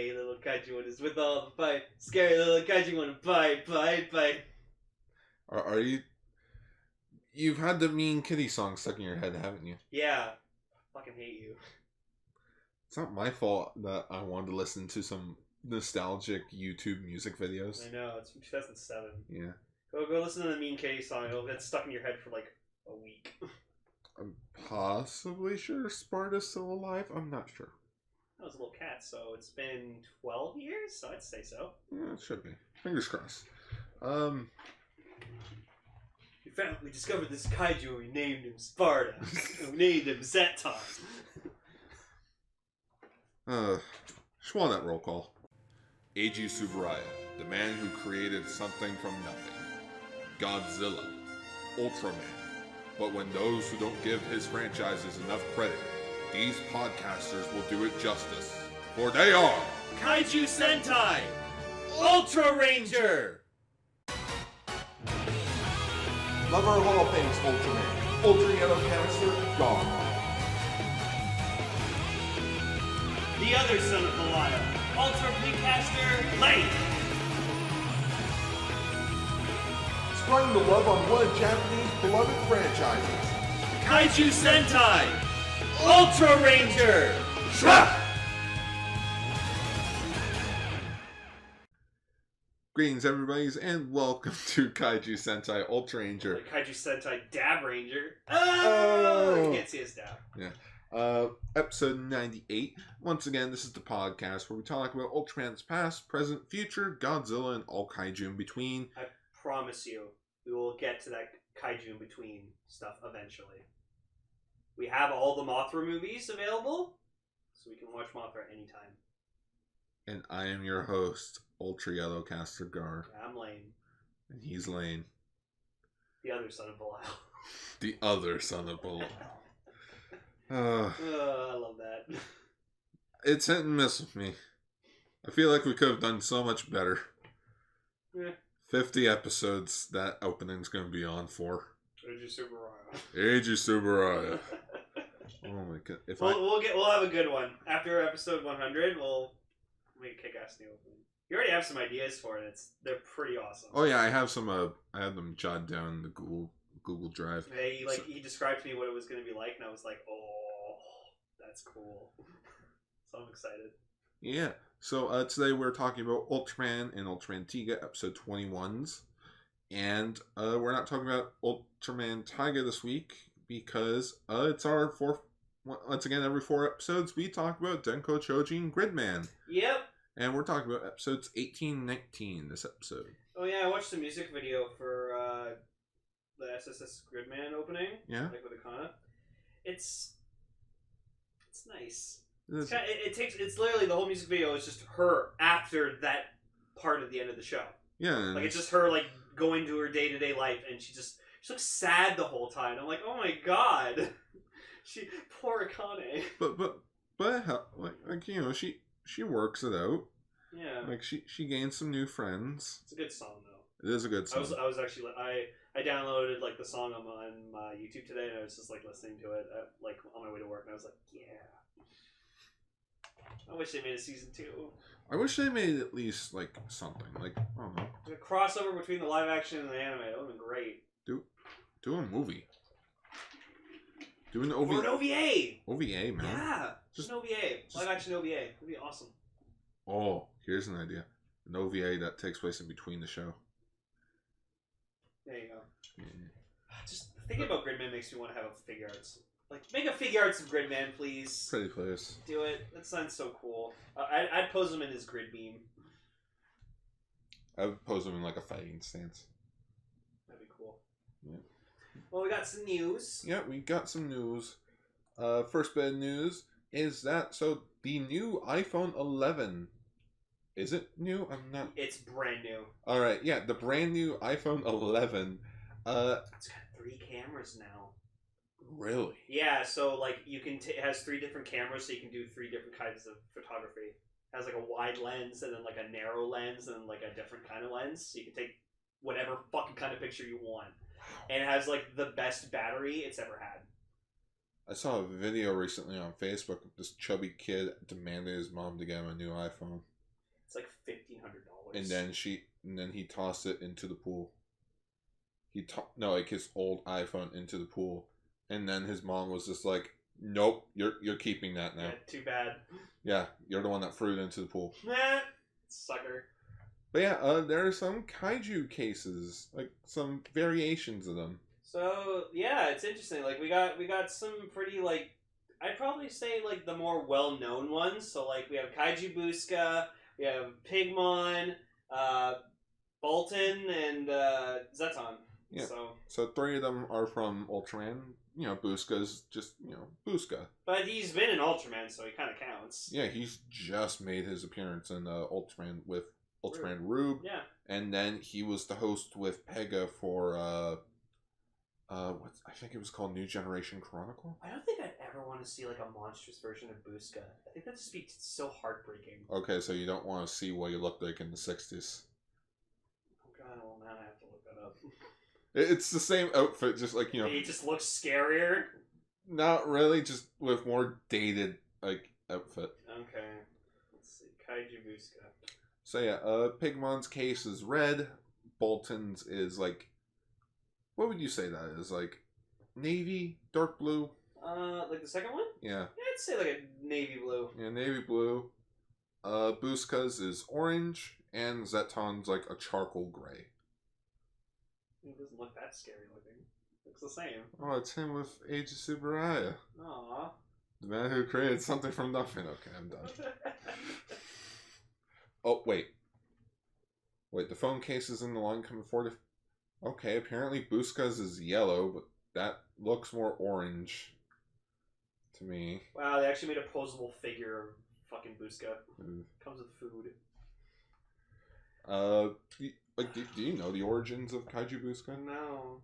hey, little kaiju one is with all the fight. Scary little kaiju one, bite. Are you... You've had the Mean Kitty song stuck in your head, haven't you? Yeah. Fucking hate you. It's not my fault that I wanted to listen to some nostalgic YouTube music videos. I know, it's from 2007. Yeah. Go listen to the Mean Kitty song. It'll get stuck in your head for like a week. I'm possibly sure Sparta's still alive. I'm not sure. That was a little cat, so it's been 12 years, so I'd say so. Yeah, it should be. Fingers crossed. We discovered this kaiju and we named him Sparta. And we named him Zentai. Just want that roll call. Eiji Tsuburaya, the man who created something from nothing. Godzilla. Ultraman. But when those who don't give his franchises enough credit, these podcasters will do it justice. For they are... Kaiju Sentai! Ultraranger! Love our Hall of Fame's Ultraman. Ultra Yellow Canister, gone. The other son of Belial, Ultra Precaster, Lane! Spreading the love on one of Japanese beloved franchises. Kaiju Sentai! Ultraranger! Shrap! Greetings, everybody, and welcome to Kaiju Sentai Ultraranger. Like Kaiju Sentai Dab Ranger. Oh! You can't see his dab. Yeah. Episode 98. Once again, this is the podcast where we talk about Ultraman's past, present, future, Godzilla, and all kaiju in between. I promise you, we will get to that kaiju in between stuff eventually. We have all the Mothra movies available, so we can watch Mothra anytime. And I am your host, Ultra Yellow Caster Gar. I'm Lane. And he's Lane. The other son of Belial. The other son of Belial. I love that. It's hit and miss with me. I feel like we could have done so much better. Yeah. 50 episodes that opening's going to be on for. Eiji Tsuburaya. Eiji Tsuburaya. Oh my god. We'll have a good one. After episode 100, we'll make a kick-ass new opening. You already have some ideas for it. They're pretty awesome. Oh yeah, I have some. I have them jotted down in the Google Drive. Hey, he described to me what it was going to be like, and I was like, oh, that's cool. So I'm excited. Yeah. So today we're talking about Ultraman and Ultraman Tiga, episode 21s, and we're not talking about Ultraman Tiga this week because it's our fourth. Once again, every 4 episodes we talk about Denkou, Choujin, Gridman. Yep. And we're talking about episodes 18 and 19 this episode. Oh yeah, I watched the music video for the SSS Gridman opening. Yeah. Like with Akana. It's nice. It It's literally the whole music video is just her after that part at the end of the show. Yeah. Like it's just her like going to her day-to-day life, and she looks sad the whole time. I'm like, oh my god, poor Akane. But like you know she works it out. Yeah. Like she gains some new friends. It's a good song though. It is a good song. I was actually I downloaded like the song on my YouTube today, and I was just like listening to it like on my way to work, and I was like, yeah. I wish they made a season 2. I wish they made at least like something like I don't know. A crossover between the live action and the anime. That would have been great. Do a movie. Do an Or an OVA. OVA, man. Yeah, just an OVA. Live action OVA. It'd be awesome. Oh, here's an idea. An OVA that takes place in between the show. There you go. Yeah. Just thinking about Gridman makes me want to have a figure arts. Like, make a figure arts of Gridman, please. Pretty please. Do it. That sounds so cool. I'd pose him in his grid beam. I would pose him in like a fighting stance. That'd be cool. Yeah. Well, we got some news. Yeah, we got some news. First bit of news is that the new iPhone 11. Is it new? I'm not. It's brand new. All right, yeah, the brand new iPhone 11. It's got 3 cameras now. Really? Yeah, so like you can it has 3 different cameras, so you can do 3 different kinds of photography. It has like a wide lens, and then like a narrow lens, and then like a different kind of lens, so you can take whatever fucking kind of picture you want. And it has like the best battery it's ever had. I saw a video recently on Facebook of this chubby kid demanding his mom to get him a new iPhone. It's like $1,500. And then he tossed it into the pool. Like his old iPhone into the pool, and then his mom was just like, "Nope, you're keeping that now." Yeah, too bad. Yeah, you're the one that threw it into the pool. Nah, sucker. But yeah, there are some kaiju cases, like some variations of them. So yeah, it's interesting. Like we got some pretty like I'd probably say like the more well known ones. So like we have Kaiju Busca, we have Pigmon, Bolton, and Zeton. Yeah. So 3 of them are from Ultraman. You know, Busca's just, Busca. But he's been in Ultraman, so he kind of counts. Yeah, he's just made his appearance in Ultraman with Ultraman Rube. Yeah. And then he was the host with Pega for, I think it was called New Generation Chronicle? I don't think I'd ever want to see like a monstrous version of Busca. I think that just be so heartbreaking. Okay, so you don't want to see what he looked like in the 60s. Oh god, well now I have to look that up. It's the same outfit, just like, He just looks scarier? Not really, just with more dated, outfit. Okay. Let's see. Kaiju Busca. So yeah, Pigmon's case is red. Bolton's is like... What would you say that is? Like, navy? Dark blue? Like the second one? Yeah. Yeah, I'd say like a navy blue. Yeah, navy blue. Busca's is orange. And Zeton's like a charcoal gray. It doesn't look that scary looking. Looks the same. Oh, it's him with Eiji Tsuburaya. Aww. The man who created something from nothing. Okay, I'm done. Oh, wait. Wait, the phone case is in the line coming forward. Okay, apparently Busca's is yellow, but that looks more orange to me. Wow, they actually made a posable figure of fucking Busca. Mm. Comes with food. Do you know the origins of Kaiju Busca? No.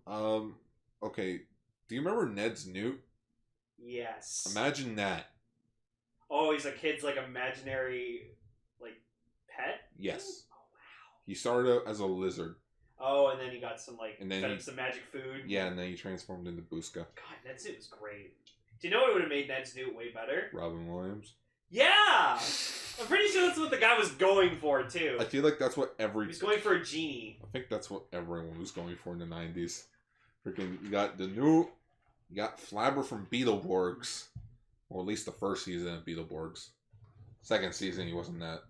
Okay. Do you remember Ned's Newt? Yes. Imagine that. Oh, he's a kid's like imaginary pet? Yes. Oh wow. He started out as a lizard. Oh, and then he got some And then fed him some magic food. Yeah, and then he transformed into Busca. God, Ned's Newt was great. Do you know what would have made Ned's Newt way better? Robin Williams. Yeah! I'm pretty sure that's what the guy was going for, too. I feel like that's what He was going for a genie. I think that's what everyone was going for in the 90s. Freaking, you got the new... You got Flabber from Beetleborgs. Or at least the first season of Beetleborgs. Second season, he wasn't that...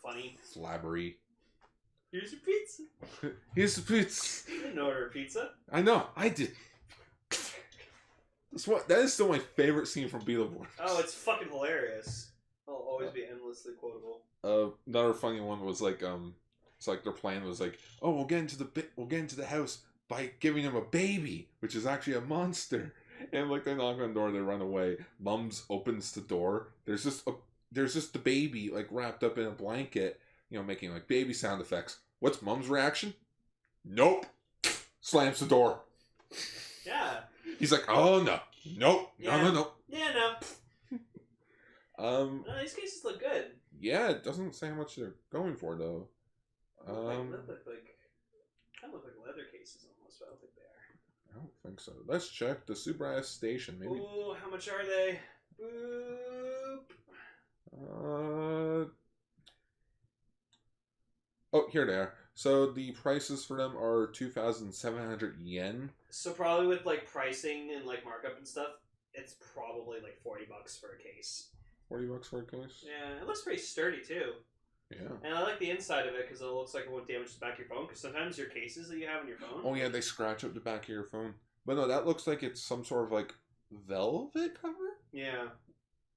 Funny. Flabbery. Here's your pizza. Here's the pizza. You didn't order a pizza. I know, I did. That is still my favorite scene from Beetleborgs. Oh, it's fucking hilarious. I'll always be endlessly quotable. Another funny one was like, it's like their plan was like, oh, we'll get into the house by giving him a baby, which is actually a monster. And like they knock on the door, they run away. Mums opens the door. There's just the baby like wrapped up in a blanket, making like baby sound effects. What's Mum's reaction? Nope. Slams the door. Yeah. He's like, oh no, nope, Yeah. no. Yeah, no. No, these cases look good. Yeah, it doesn't say how much they're going for though. They look like leather cases almost, but I don't think they are. I don't think so. Let's check the Subaraya station. Maybe. Ooh, how much are they? Boop. Oh, here they are. So the prices for them are 2,700 yen. So probably with like pricing and like markup and stuff, it's probably like $40 for a case. $40 for a case? Yeah, it looks pretty sturdy too. Yeah. And I like the inside of it because it looks like it won't damage the back of your phone. Because sometimes your cases that you have on your phone. Oh yeah, they scratch up the back of your phone. But no, that looks like it's some sort of like velvet cover? Yeah.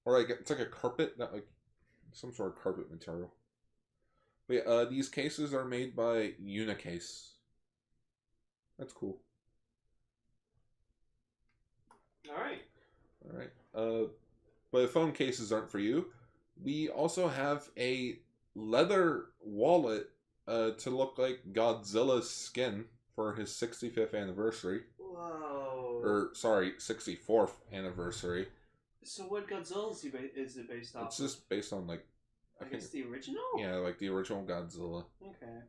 Or like it's like a carpet, that like some sort of carpet material. But yeah, these cases are made by Unicase. That's cool. Alright. But if phone cases aren't for you, we also have a leather wallet to look like Godzilla's skin for his 65th anniversary. Whoa. Or, sorry, 64th anniversary. So what Godzilla is it based off? It's just based on, like... I guess the original? Yeah, like the original Godzilla. Okay.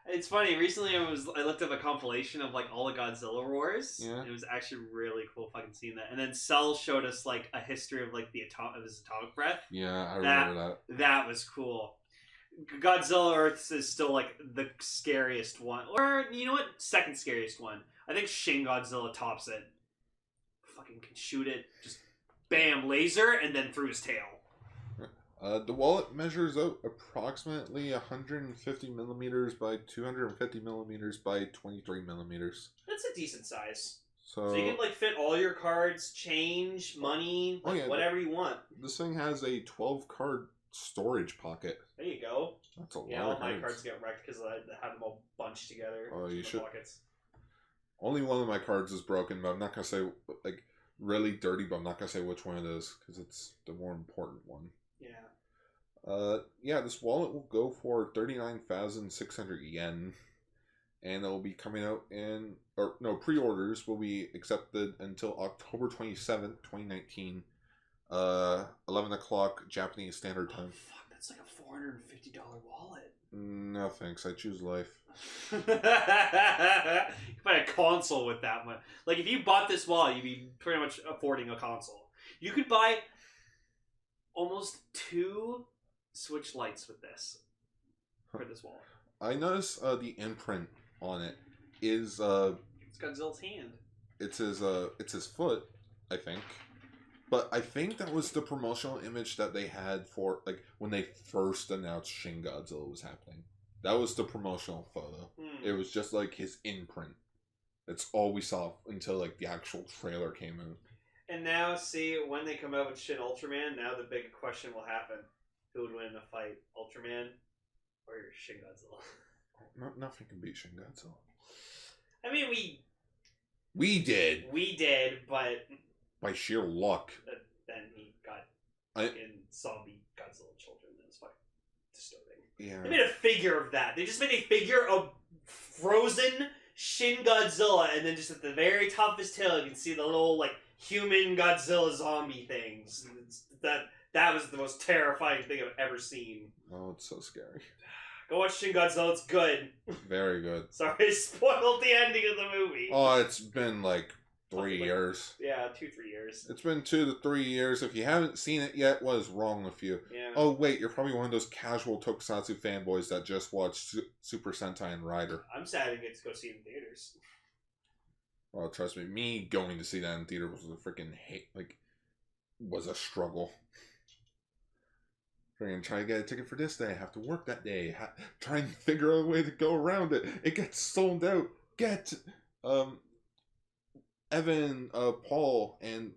It's funny. Recently, I looked up a compilation of like all the Godzilla wars. Yeah. It was actually really cool fucking seeing that. And then Cell showed us like a history of like of his atomic breath. Yeah, I remember that. That was cool. Godzilla Earth is still like the scariest one, or you know what? Second scariest one. I think Shin Godzilla tops it. Fucking can shoot it, just bam, laser, and then through his tail. The wallet measures out approximately 150 millimeters by 250 millimeters by 23 millimeters. That's a decent size. So So you can like fit all your cards, change, money, like, whatever you want. This thing has a 12 card storage pocket. There you go. That's a lot. Yeah, all of my cards cards get wrecked because I have them all bunched together. Oh, you in should. Pockets. Only one of my cards is broken, but I'm not gonna say like really dirty. But I'm not gonna say which one it is because it's the more important one. Yeah. Yeah, this wallet will go for 39,600 yen, and it will be coming out in, or no, pre-orders will be accepted until October 27th, 2019, 11 o'clock Japanese Standard Time. Oh, fuck, that's like a $450 wallet. No thanks, I choose life. You can buy a console with that one. Like, if you bought this wallet, you'd be pretty much affording a console. You could buy almost 2 Switch lights with this. For this wallet. I noticed the imprint on it is it's Godzilla's hand. it's his foot, I think. But I think that was the promotional image that they had for like when they first announced Shin Godzilla was happening. That was the promotional photo. It was just like his imprint. That's all we saw until like the actual trailer came out. And now, see, when they come out with Shin Ultraman, now the big question will happen. Who would win in a fight, Ultraman or Shin Godzilla? Nothing can beat Shin Godzilla. I mean, we did, but by sheer luck. Then he got in zombie Godzilla children. It was fucking disturbing. Yeah. They made a figure of that. They just made a figure of frozen Shin Godzilla, and then just at the very top of his tail, you can see the little like human Godzilla zombie things. That was the most terrifying thing I've ever seen. Oh, it's so scary. Go watch Shin Godzilla, it's good. Very good. Sorry, I spoiled the ending of the movie. Oh, it's been like 3 years. Yeah, 2-3 years. It's been 2 to 3 years. If you haven't seen it yet, what is wrong with you? Yeah. Oh, wait, you're probably one of those casual tokusatsu fanboys that just watched Super Sentai and Rider. I'm sad I didn't get to go see it in theaters. Well, trust me going to see that in theater was a freaking was a struggle. Trying to get a ticket for this day. I have to work that day. Try and figure out a way to go around it. It gets sold out. Evan, Paul, and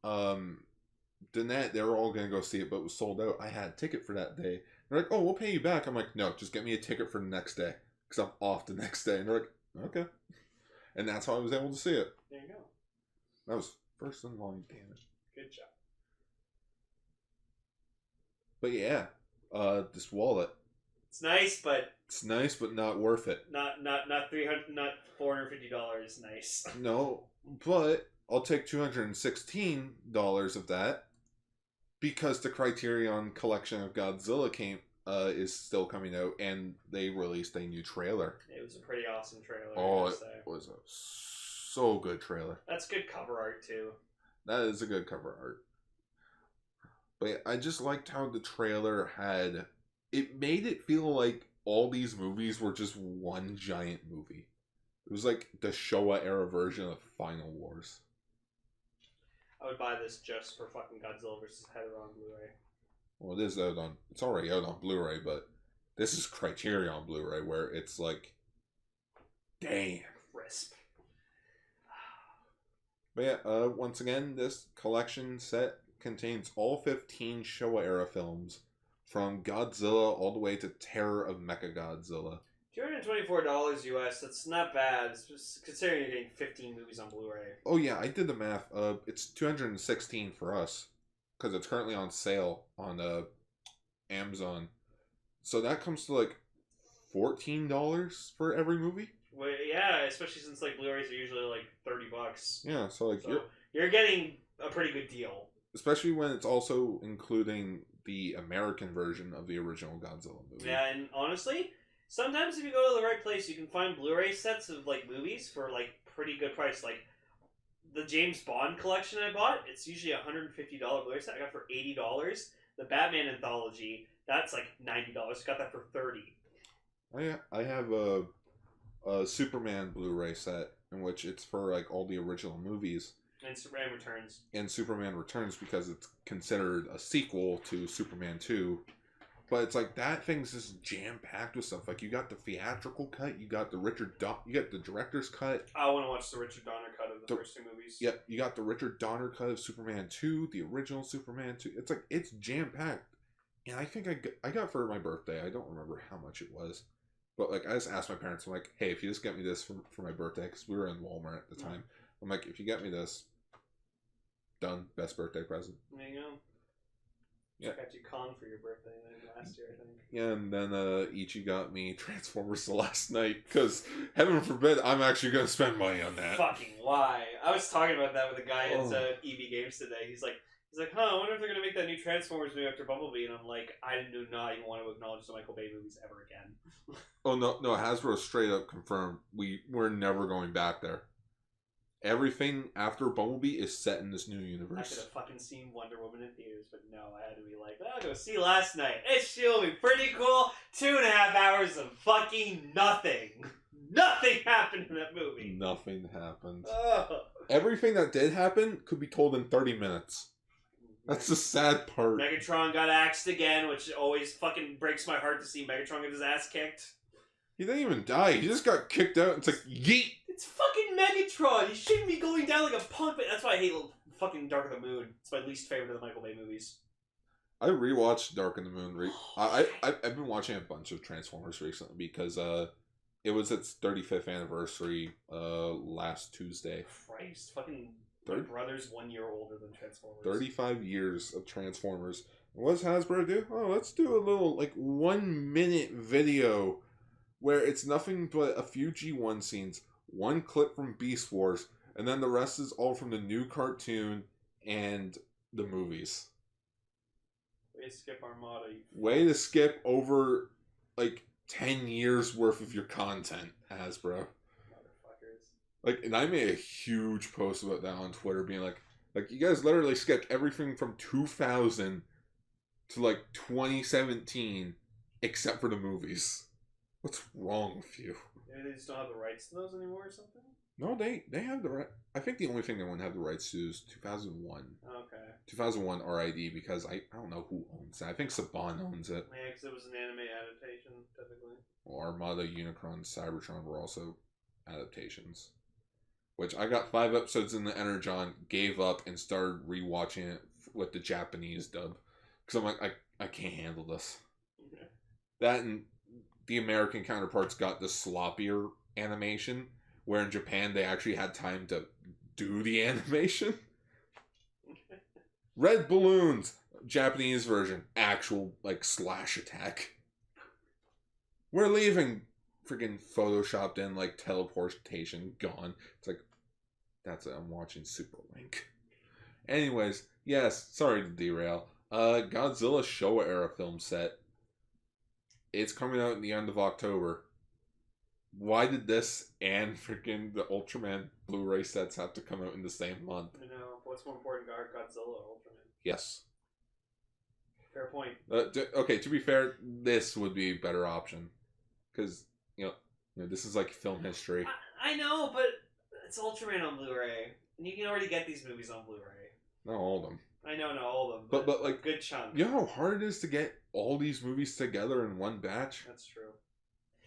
Danette, they were all going to go see it, but it was sold out. I had a ticket for that day. They're like, oh, we'll pay you back. I'm like, no, just get me a ticket for the next day. Because I'm off the next day. And they're like, okay. And that's how I was able to see it. There you go. That was first in line, damn it. Good job. But yeah, this wallet. It's nice, but not worth it. Not $450 nice. No, but I'll take $216 of that because the Criterion collection of Godzilla is still coming out, and they released a new trailer. It was a pretty awesome trailer. Oh, it was a so good trailer. That's good cover art too. That is a good cover art. But I just liked how the trailer it made it feel like all these movies were just one giant movie. It was like the Showa era version of Final Wars. I would buy this just for fucking Godzilla vs. Hedorah on Blu-ray. Well, it's already out on Blu-ray, but this is Criterion Blu-ray where it's like, damn. Crisp. But yeah, once again, this collection set contains all 15 Showa-era films, from Godzilla all the way to Terror of Mechagodzilla. $224 US, that's not bad, considering you're getting 15 movies on Blu-ray. Oh yeah, I did the math. It's $216 for us, because it's currently on sale on Amazon. So that comes to like $14 for every movie? Well, yeah, especially since like Blu-rays are usually like $30. Yeah, so you're getting a pretty good deal. Especially when it's also including the American version of the original Godzilla movie. Yeah, and honestly, Sometimes if you go to the right place, you can find Blu-ray sets of like movies for like pretty good price. Like the James Bond collection I bought, it's usually $150 Blu-ray set. I got it for $80. The Batman anthology, that's like $90. Got that for $30. I have a Superman Blu-ray set in which it's for like all the original movies. And Superman Returns. And Superman Returns because it's considered a sequel to Superman 2. But it's like that thing's just jam-packed with stuff. Like you got the theatrical cut, you got the you got the director's cut. I want to watch the Richard Donner cut of the first two movies. Yep, you got the Richard Donner cut of Superman 2, the original Superman 2. It's like, it's jam-packed. And I think I got for my birthday. I don't remember how much it was. But like I just asked my parents, I'm like, hey, if you just get me this for my birthday, because we were in Walmart at the time. I'm like, if you get me this, done. Best birthday present. There you go. Yeah. Got you Kong for your birthday last year, I think. Yeah, and then Ichi got me Transformers the last night, because heaven forbid I'm actually going to spend money on that. Fucking why? I was talking about that with a guy at EB Games today. He's like, I wonder if they're going to make that new Transformers movie after Bumblebee. And I'm like, I do not even want to acknowledge the Michael Bay movies ever again. Oh, no, Hasbro straight up confirmed we're never going back there. Everything after Bumblebee is set in this new universe. I could have fucking seen Wonder Woman in theaters, but no, I had to be like, I'll go see last night. It's still be pretty cool. 2.5 hours of fucking nothing. Nothing happened in that movie. Nothing happened. Ugh. Everything that did happen could be told in 30 minutes. That's the sad part. Megatron got axed again, which always fucking breaks my heart to see Megatron get his ass kicked. He didn't even die. He just got kicked out. It's like, yeet! It's fucking Megatron! He shouldn't be going down like a punk. That's why I hate fucking Dark of the Moon. It's my least favorite of the Michael Bay movies. I rewatched Dark of the Moon. I've been watching a bunch of Transformers recently because it was its 35th anniversary last Tuesday. Christ, fucking my brother's 1 year older than Transformers. 35 years of Transformers. What does Hasbro do? Oh, let's do a little, like, 1 minute video where it's nothing but a few G1 scenes, one clip from Beast Wars, and then the rest is all from the new cartoon and the movies. Way to skip Armada. Way to skip over, like, 10 years worth of your content, Hasbro. Like, and I made a huge post about that on Twitter, being like, you guys literally skipped everything from 2000 to, like, 2017, except for the movies. What's wrong with you? Maybe they just don't have the rights to those anymore or something? No, they have the right. I think the only thing they wouldn't have the rights to is 2001. Okay. 2001 RID, because I don't know who owns it. I think Saban owns it. Yeah, because it was an anime adaptation, typically. Well, Armada, Unicron, Cybertron were also adaptations. Which I got 5 episodes in the Energon, gave up, and started rewatching it with the Japanese dub. Because I'm like, I can't handle this. Okay. That and the American counterparts got the sloppier animation, where in Japan they actually had time to do the animation. Red Balloons, Japanese version, actual, like, slash attack. We're leaving, freaking photoshopped in, like, teleportation, gone. It's like, that's it, I'm watching Super Link. Anyways, yes, sorry to derail. Godzilla Showa era film set. It's coming out in the end of October. Why did this and freaking the Ultraman Blu-ray sets have to come out in the same month? I know. What's more important, Godzilla or Ultraman? Yes. Fair point. Okay, to be fair, this would be a better option. Because, you know, this is like film history. I know, but it's Ultraman on Blu-ray. And you can already get these movies on Blu-ray. Not all of them. I know, not all of them. But like, a good chunk. You know how hard it is to get all these movies together in one batch? That's true.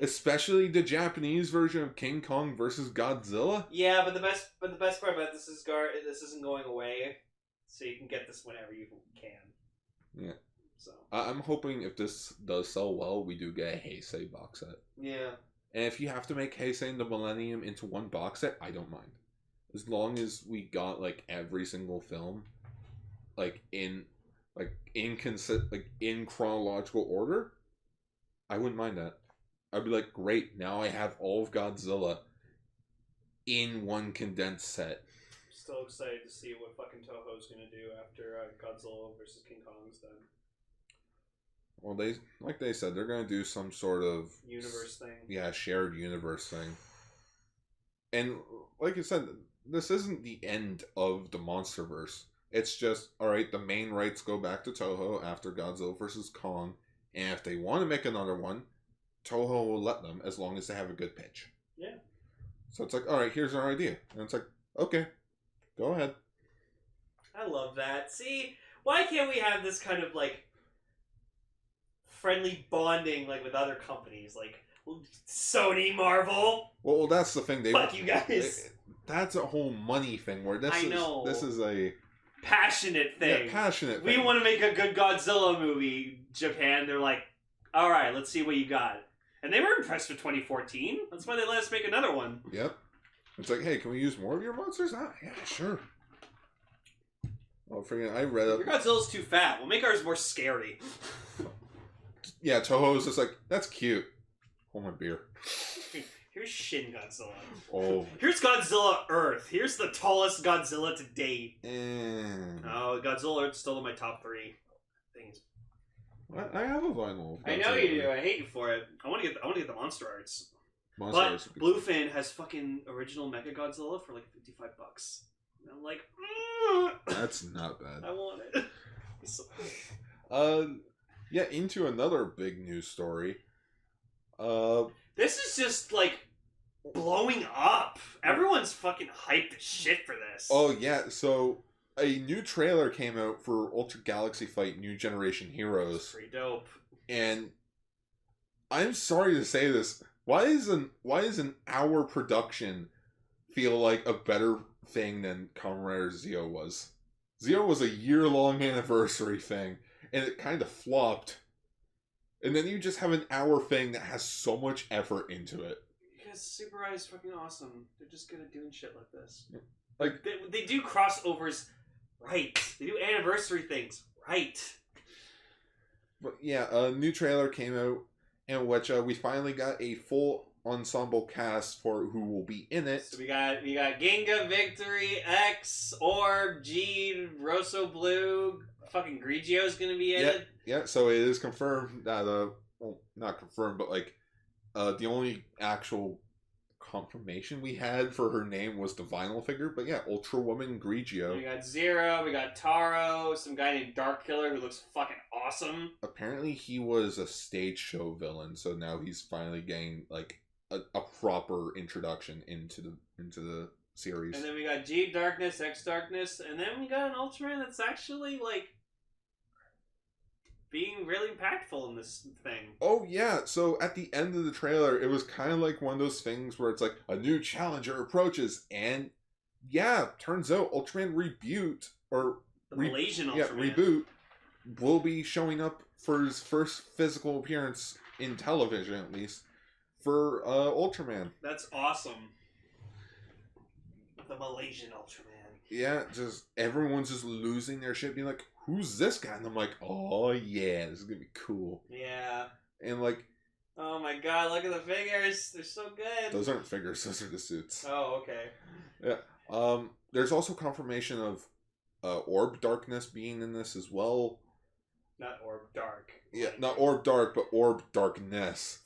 Especially the Japanese version of King Kong versus Godzilla? Yeah, but the best part about this is this isn't going away. So you can get this whenever you can. Yeah. So I'm hoping if this does sell well, we do get a Heisei box set. Yeah. And if you have to make Heisei and the Millennium into one box set, I don't mind. As long as we got, like, every single film, in chronological order, I wouldn't mind that. I'd be like, great, now I have all of Godzilla in one condensed set. Still excited to see what fucking Toho's gonna do after Godzilla versus King Kong's done. Well, they said, they're going to do some sort of universe thing. Yeah, shared universe thing. And like you said, this isn't the end of the MonsterVerse. It's just, alright, the main rights go back to Toho after Godzilla vs. Kong, and if they want to make another one, Toho will let them, as long as they have a good pitch. Yeah. So it's like, alright, here's our idea. And it's like, okay, go ahead. I love that. See, why can't we have this kind of, like, friendly bonding, like, with other companies? Like, Sony, Marvel. Well, that's the thing. Fuck you guys. That's a whole money thing, where this is a... passionate thing. Yeah, passionate we thing. want to make a good Godzilla movie, Japan. They're like, alright, let's see what you got. And they were impressed with 2014. That's why they let us make another one. Yep. It's like, hey, can we use more of your monsters? Ah, yeah, sure. Oh, freaking, I read up. Your Godzilla's too fat. We'll make ours more scary. Yeah, Toho's just like, that's cute. Hold my beer. Here's Shin Godzilla. Oh. Here's Godzilla Earth. Here's the tallest Godzilla to date. Oh, Godzilla Earth's still in my top 3 things. I have a vinyl. I know you do. I hate you for it. I want to get the monster arts. But Bluefin has fucking original Mega Godzilla for like $55. And I'm like, that's not bad. I want it. Yeah, into another big news story. This is just like blowing up. Everyone's fucking hyped as shit for this. Oh yeah, so a new trailer came out for Ultra Galaxy Fight New Generation Heroes. That's pretty dope. And I'm sorry to say this, why is an hour production feel like a better thing than Kamen Rider Zeo was? Zeo was a year-long anniversary thing, and it kind of flopped. And then you just have an hour thing that has so much effort into it. Because Super Eye is fucking awesome. They're just good at doing shit like this. Like they do crossovers right. They do anniversary things right. But yeah, a new trailer came out in which we finally got a full ensemble cast for who will be in it. So we got Ginga, Victory, X, Orb, G, Rosso Blue, fucking Grigio's gonna be in it. Yeah, so it is confirmed that well, not confirmed, but like the only actual confirmation we had for her name was the vinyl figure. But yeah, Ultra Woman Grigio. We got Zero, we got Taro, some guy named Dark Killer who looks fucking awesome. Apparently he was a stage show villain, so now he's finally getting like a proper introduction into the series. And then we got G Darkness, X Darkness, and then we got an Ultraman that's actually like being really impactful in this thing. Oh yeah, so at the end of the trailer, it was kind of like one of those things where it's like a new challenger approaches, and yeah, turns out Ultraman Reboot or the Malaysian Ultraman. Yeah, Reboot will be showing up for his first physical appearance in television, at least for Ultraman. That's awesome. The Malaysian Ultraman. Yeah, just everyone's just losing their shit, being like, who's this guy? And I'm like, oh yeah, this is gonna be cool. Yeah. And like, oh my god, look at the figures. They're so good. Those aren't figures, those are the suits. Oh, okay. Yeah. There's also confirmation of Orb Darkness being in this as well. Not Orb Dark. Yeah, not Orb Dark, but Orb Darkness.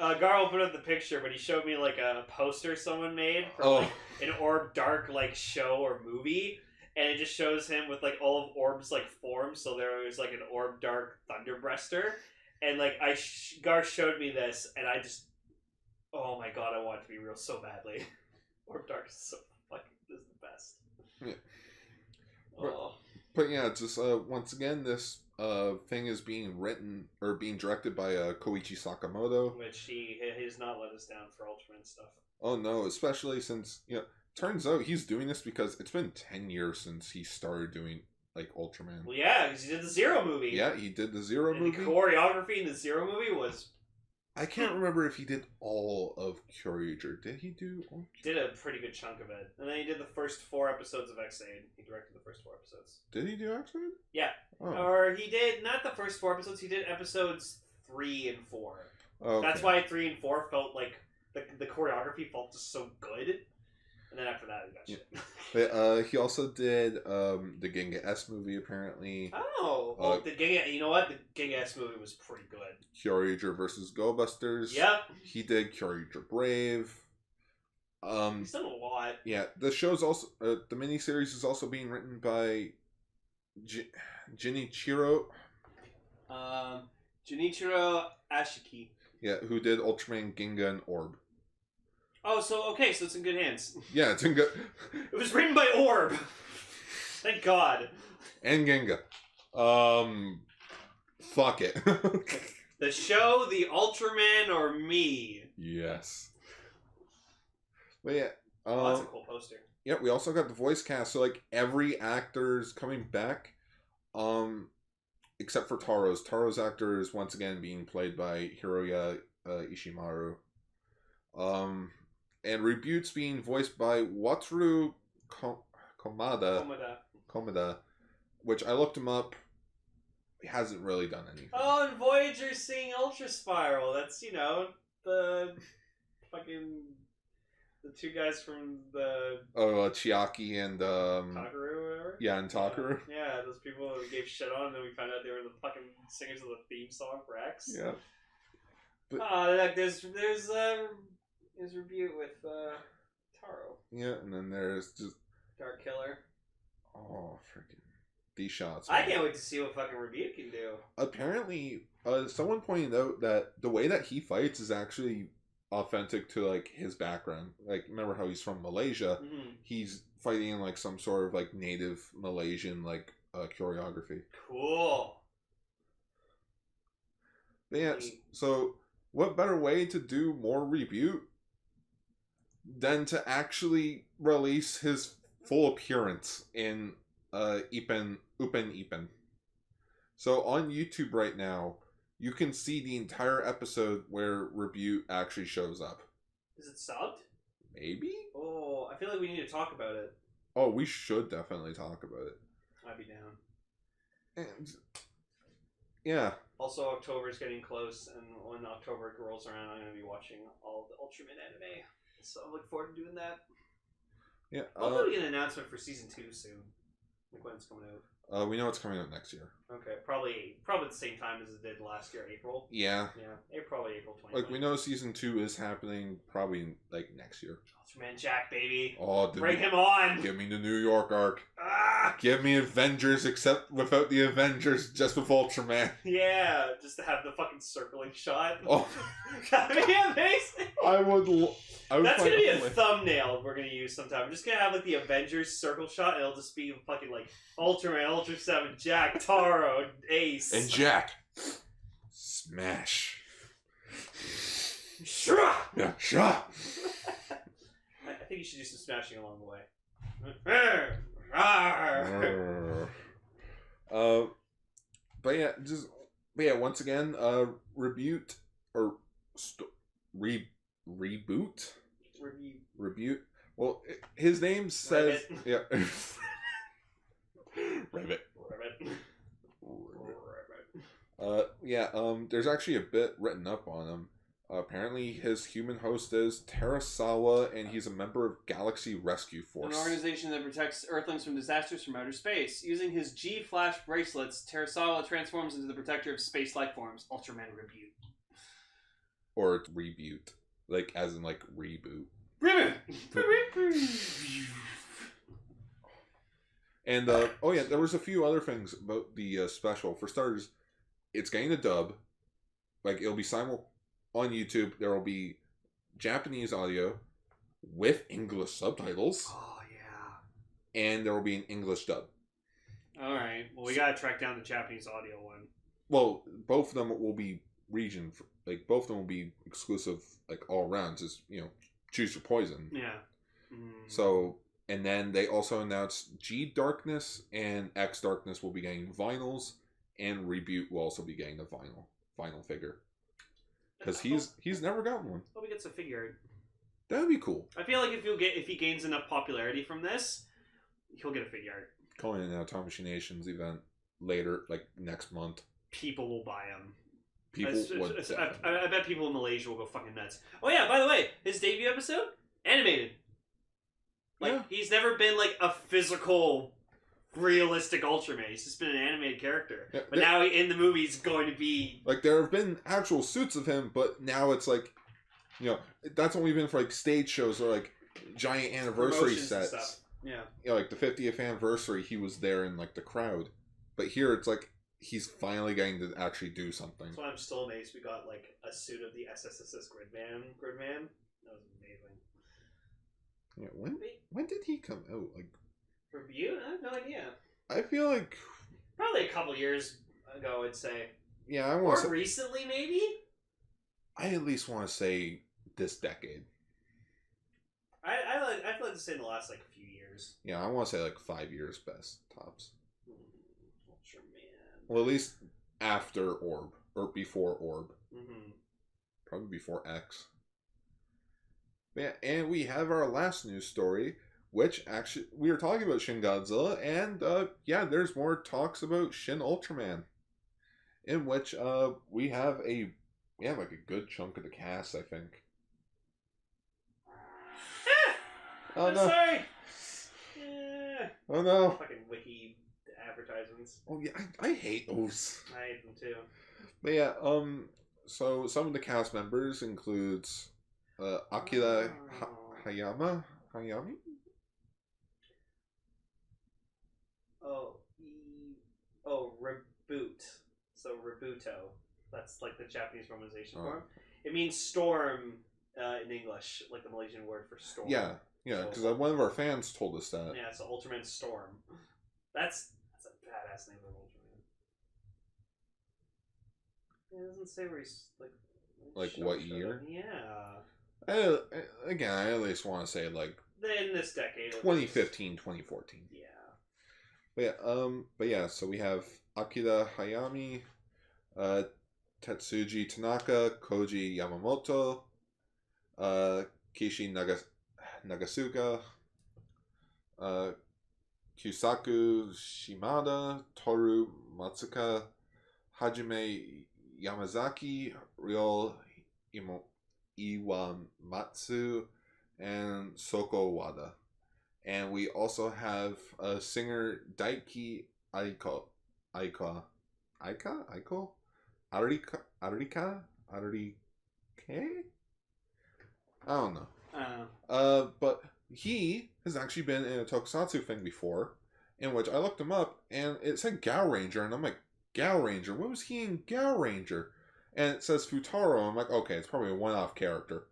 Garl put up the picture, but he showed me like a poster someone made for like an Orb Dark like show or movie. And it just shows him with like all of Orb's like forms. So there was like an Orb Dark Thunderbreaster, and like Gar showed me this, and I just, oh my god, I want it to be real so badly. Orb Dark is so fucking is the best. Yeah. But yeah, just once again, this thing is being written or being directed by Koichi Sakamoto, which he's not let us down for Ultraman stuff. Oh no, especially since turns out he's doing this because it's been 10 years since he started doing, like, Ultraman. Well, yeah, because he did the Zero movie. Yeah, he did the Zero movie. The choreography in the Zero movie was... I can't remember if he did all of Kyoryuger. Did he do all? Did a pretty good chunk of it. And then he did the first 4 episodes of X-Aid. He directed the first 4 episodes. Did he do X-Aid? Yeah. Oh. Or he did, not the first 4 episodes, he did episodes 3 and 4. Okay. That's why 3 and 4 felt like... The choreography felt just so good. And then after that, we got shit. But, he also did the Genga S movie, apparently. Oh, well, the Genga. You know what? The Genga S movie was pretty good. Kyoryuger versus Go Busters. Yep. He did Kyoryuger Brave. He's done a lot. Yeah, the show's also the miniseries is also being written by Jinichiro. Junichiro Ashiki. Yeah, who did Ultraman Ginga and Orb. Oh, so it's in good hands. Yeah, it's in good. It was written by Orb. Thank God. And Ginga. Fuck it. The show, the Ultraman, or me. Yes. But yeah. Oh, that's a cool poster. Yeah, we also got the voice cast, so like every actor's coming back. Except for Taro's. Taro's actor is once again being played by Hiroya Ishimaru. And Rebute's being voiced by Wataru Komada, which I looked him up. He hasn't really done anything. Oh, and Voyager's seeing Ultra Spiral. That's, the fucking... The two guys from the... Oh, Chiaki and... Takaru or whatever? Yeah, and Takaru. Yeah, those people that we gave shit on, and then we found out they were the fucking singers of the theme song for X. Yeah. But, look, there's Rebuke with Taro. Yeah, and then there's just... Dark Killer. Oh, freaking... These shots. Man. I can't wait to see what fucking Rebuke can do. Apparently, someone pointed out that the way that he fights is actually authentic to, like, his background. Like, remember how he's from Malaysia? Mm-hmm. He's fighting in, like, some sort of, like, native Malaysian, like, choreography. Cool. But yeah, so what better way to do more Rebuke than to actually release his full appearance in Upen Ippen. So on YouTube right now, you can see the entire episode where Rebuke actually shows up. Is it subbed? Maybe? Oh, I feel like we need to talk about it. Oh, we should definitely talk about it. I'd be down. And yeah. Also, October's getting close, and when October rolls around, I'm going to be watching all the Ultraman anime. So I'm looking forward to doing that. Yeah. Hopefully we get an announcement for season 2 soon. Like when it's coming out. We know it's coming out next year. Okay, probably the same time as it did last year, April. Yeah. Yeah, probably April 2020. Like, we know season 2 is happening probably, like, next year. Ultraman Jack, baby. Oh, bring him on! Give me the New York arc. Ah! Give me Avengers, except without the Avengers, just with Ultraman. Yeah, just to have the fucking circling shot. Oh. That'd be amazing! That's gonna be a thumbnail we're gonna use sometime. We're just gonna have, like, the Avengers circle shot, and it'll just be fucking, like, Ultraman, Ultra 7, Jack, Taro, Ace. And Jack. Smash. Shra! Yeah, shra! I think you should do some smashing along the way. But yeah, once again, Rebuke or reboot. Rebuke. Well, his name says Ribbit. Ribbit. There's actually a bit written up on him. Apparently, his human host is Terasawa, and he's a member of Galaxy Rescue Force. An organization that protects Earthlings from disasters from outer space. Using his G-Flash bracelets, Terasawa transforms into the protector of space life forms, Ultraman Rebuke. Or Rebuke. Like, as in, like, reboot. And, there was a few other things about the special. For starters, it's getting a dub. Like, it'll be on YouTube. There will be Japanese audio with English subtitles. Oh, yeah. And there will be an English dub. Alright. Well, we gotta track down the Japanese audio one. Well, both of them will be both of them will be exclusive, like, all around. Just, choose your poison. Yeah. So, and then they also announced G Darkness and X Darkness will be getting vinyls, and Rebuke will also be getting a vinyl figure. Because he's never gotten one. Hope he gets a figure. That would be cool. I feel like if he gains enough popularity from this, he'll get a figure art. Calling it now, Tom Machine Nation's event later, like next month. People will buy him. I bet people in Malaysia will go fucking nuts. Oh yeah, by the way, his debut episode, animated. Like, he's never been, like, a physical, realistic Ultraman. He's just been an animated character. Yeah, but now in the movie, he's going to be... Like, there have been actual suits of him, but now it's like, you know, that's only been for, like, stage shows or, like, giant anniversary sets. Yeah. You know, like, the 50th anniversary, he was there in, like, the crowd. But here, it's like, he's finally getting to actually do something. That's why I'm still amazed we got, like, a suit of the SSSS Gridman. That was amazing. Yeah, when did he come out? Like, For you? I have no idea. I feel like... Probably a couple years ago, I'd say. Yeah, I want Or to... recently, maybe? I at least want to say this decade. I'd like to say in the last, like, few years. Yeah, I want to say, like, 5 years best, tops. Ultraman. Well, at least after Orb. Or before Orb. Mm-hmm. Probably before X. Yeah, and we have our last news story, which actually, we were talking about Shin Godzilla, and, yeah, there's more talks about Shin Ultraman. In which, we have like, a good chunk of the cast, I think. Oh, I'm no. sorry! Oh, no. Fucking wiki advertisements. Oh, yeah, I hate those. I hate them too. But yeah, so some of the cast members includes Akira Hayami? Reboot. So Rebuto. That's like the Japanese romanization form. It means storm in English, like the Malaysian word for storm. Yeah, because one of our fans told us that. Yeah, so Ultraman Storm. That's a badass name for an Ultraman. It doesn't say where he's like what year? Yeah. Again, I at least want to say like in this decade. 2015, 2014. Yeah. But yeah, so we have Akira Hayami, Tetsuji Tanaka, Koji Yamamoto, Kishi Nagasuka, Kyusaku Shimada, Toru Matsuka, Hajime Yamazaki, Ryo Iwamatsu, and Soko Wada. And we also have singer Daiki Arika? I don't know. But he has actually been in a tokusatsu thing before, in which I looked him up, and it said Gao Ranger, and I'm like, Gao Ranger? What was he in Gao Ranger? And it says Futaro, and I'm like, okay, it's probably a one-off character.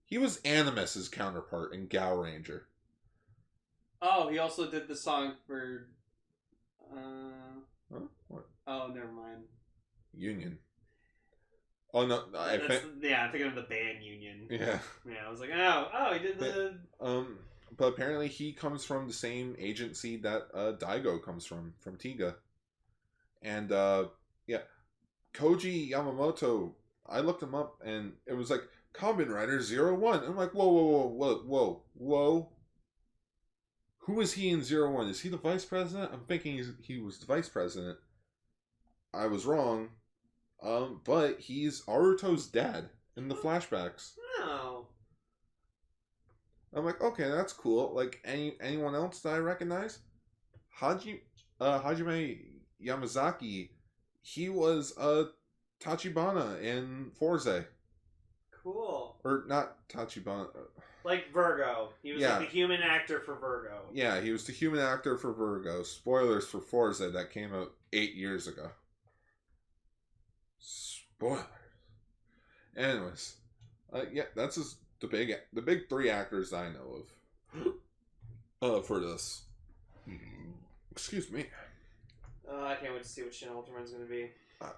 He was Animus's counterpart in Gao Ranger. Oh, he also did the song for... Huh? What? Oh, never mind. Union. Oh, no. I'm thinking of the band Union. Yeah. Yeah, I was like, oh, he did the... But apparently he comes from the same agency that Daigo comes from Tiga. And, yeah. Koji Yamamoto, I looked him up, and it was like, Kamen Rider 01. I'm like, whoa. Who is he in 01? Is he the vice president? I'm thinking he was the vice president. I was wrong. But he's Aruto's dad in the flashbacks. Oh. I'm like, okay, that's cool. Like, anyone else that I recognize? Hajime Yamazaki, he was Tachibana in Forza. Cool. Or not Tachibana. Like Virgo. He was like the human actor for Virgo. Yeah, he was the human actor for Virgo. Spoilers for Forza that came out 8 years ago. Spoilers. Anyways, yeah, that's just the big three actors I know of. For this. Excuse me. I can't wait to see what Shin Ultraman's going to be.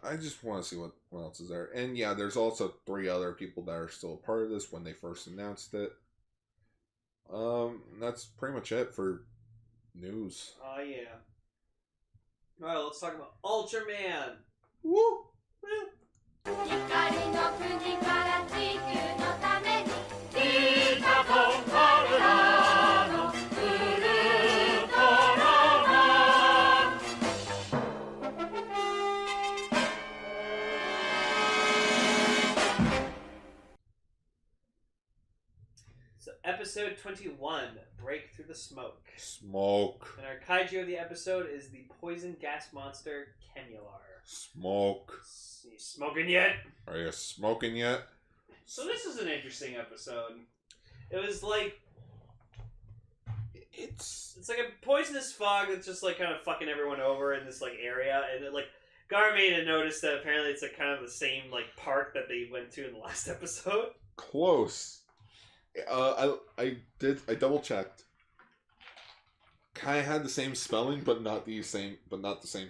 I just want to see what else is there. And yeah, there's also 3 other people that are still a part of this when they first announced it. That's pretty much it for news. Oh, yeah. Alright, let's talk about Ultraman! Woo! episode 21, Break Through the Smoke. Smoke. And our kaiju of the episode is the poison gas monster Chemular. Smoke. You smoking yet? Are you smoking yet? So this is an interesting episode. It was like... It's like a poisonous fog that's just like kind of fucking everyone over in this like area, and it, like Gar made a notice that apparently it's like kind of the same like park that they went to in the last episode. close. I double checked. Kind of had the same spelling, but not the same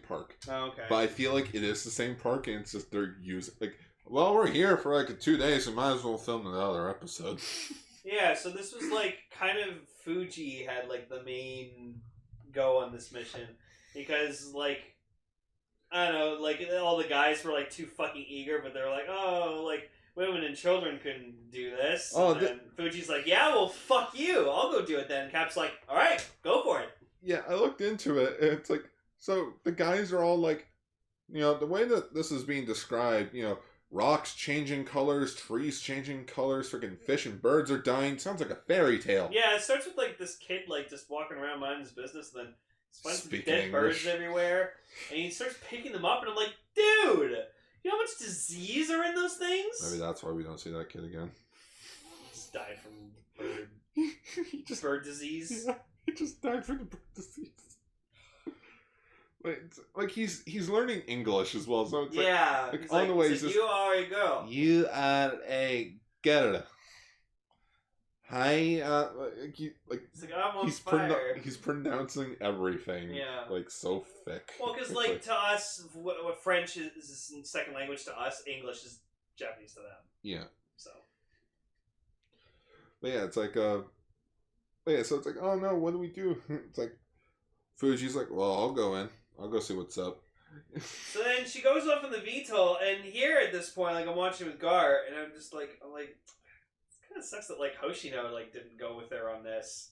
park. Oh, okay. But I feel like it is the same park, and it's just they're using like, well, we're here for like 2 days, so might as well film another episode. Yeah, so this was like kind of Fuji had like the main go on this mission because like I don't know, like all the guys were like too fucking eager, but they were like, oh, like women and children couldn't do this. Oh, and Fuji's like, yeah, well, fuck you, I'll go do it then. And Cap's like, all right, go for it. Yeah, I looked into it, and it's like, so the guys are all like, you know, the way that this is being described, you know, rocks changing colors, trees changing colors, freaking fish and birds are dying. Sounds like a fairy tale. Yeah, it starts with like this kid like just walking around minding his business, and then finds some Speaking dead English. birds everywhere, and he starts picking them up, and I'm like, dude, you know how much disease are in those things? Maybe that's why we don't see that kid again. Just died from bird, He just bird disease. Yeah, he just died from the bird disease. Like he's learning English as well, so it's Yeah, like he's on like, the way he's he's like, just, you are a girl. you are a girl. Hi, It's like, I'm on he's fire. he's pronouncing everything, Yeah. like so thick. Well, because like to us, what French is second language to us, English is Japanese to them. Yeah. So. But yeah, it's like yeah, so it's like, oh no, what do we do? It's like Fuji's like, well, I'll go in. I'll go see what's up. So then she goes off in the VTOL, and here at this point, like I'm watching with Gar, and I'm like, it kind of sucks that like Hoshino like didn't go with her on this.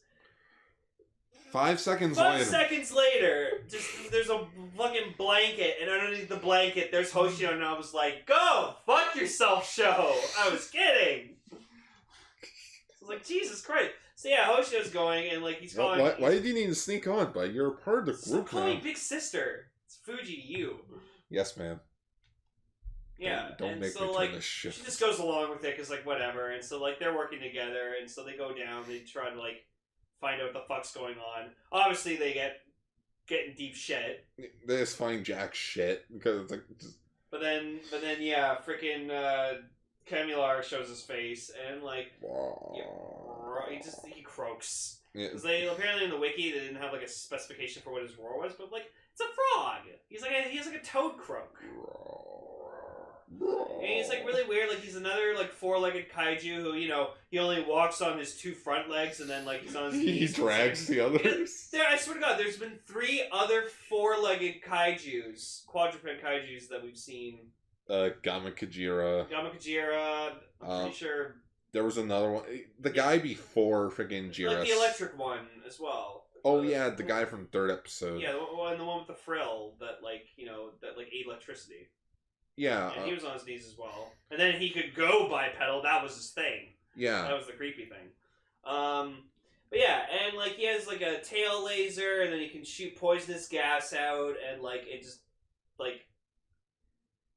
5 seconds 5 later. seconds later, just there's a fucking blanket, and underneath the blanket, there's Hoshino, and I was like, go fuck yourself, show. I was kidding. So I was like, Jesus Christ. So yeah, Hoshino's going, and like he's calling. Why did you need to sneak on? But you're a part of the Stop group calling now. Big Sister. It's Fuji to you. Yes, ma'am. Yeah, Don't and make so me like turn this shit. she just goes along with it because like whatever, and so like they're working together, and so they go down. They try to like find out what the fuck's going on. Obviously, they get in deep shit. They just find Jack shit because it's like. Just... But then yeah, freaking Chemular shows his face, and like he croaks. Yeah. Because they apparently in the wiki they didn't have like a specification for what his roar was, but like it's a frog. He has like a toad croak. And he's like really weird, like he's another like four-legged kaiju who, you know, he only walks on his two front legs and then like he's on his knees. He drags the others. I swear to God, there's been 3 other four-legged kaijus, quadruped kaijus that we've seen. Gama Kajira. I'm pretty sure. There was another one. The guy before freaking Jiras. Like the electric one as well. Oh yeah, the guy from 3rd episode. Yeah, the one with the frill that like, you know, that like ate electricity. Yeah. And he was on his knees as well. And then he could go bipedal. That was his thing. Yeah. That was the creepy thing. But yeah, and like he has like a tail laser, and then he can shoot poisonous gas out, and like it just like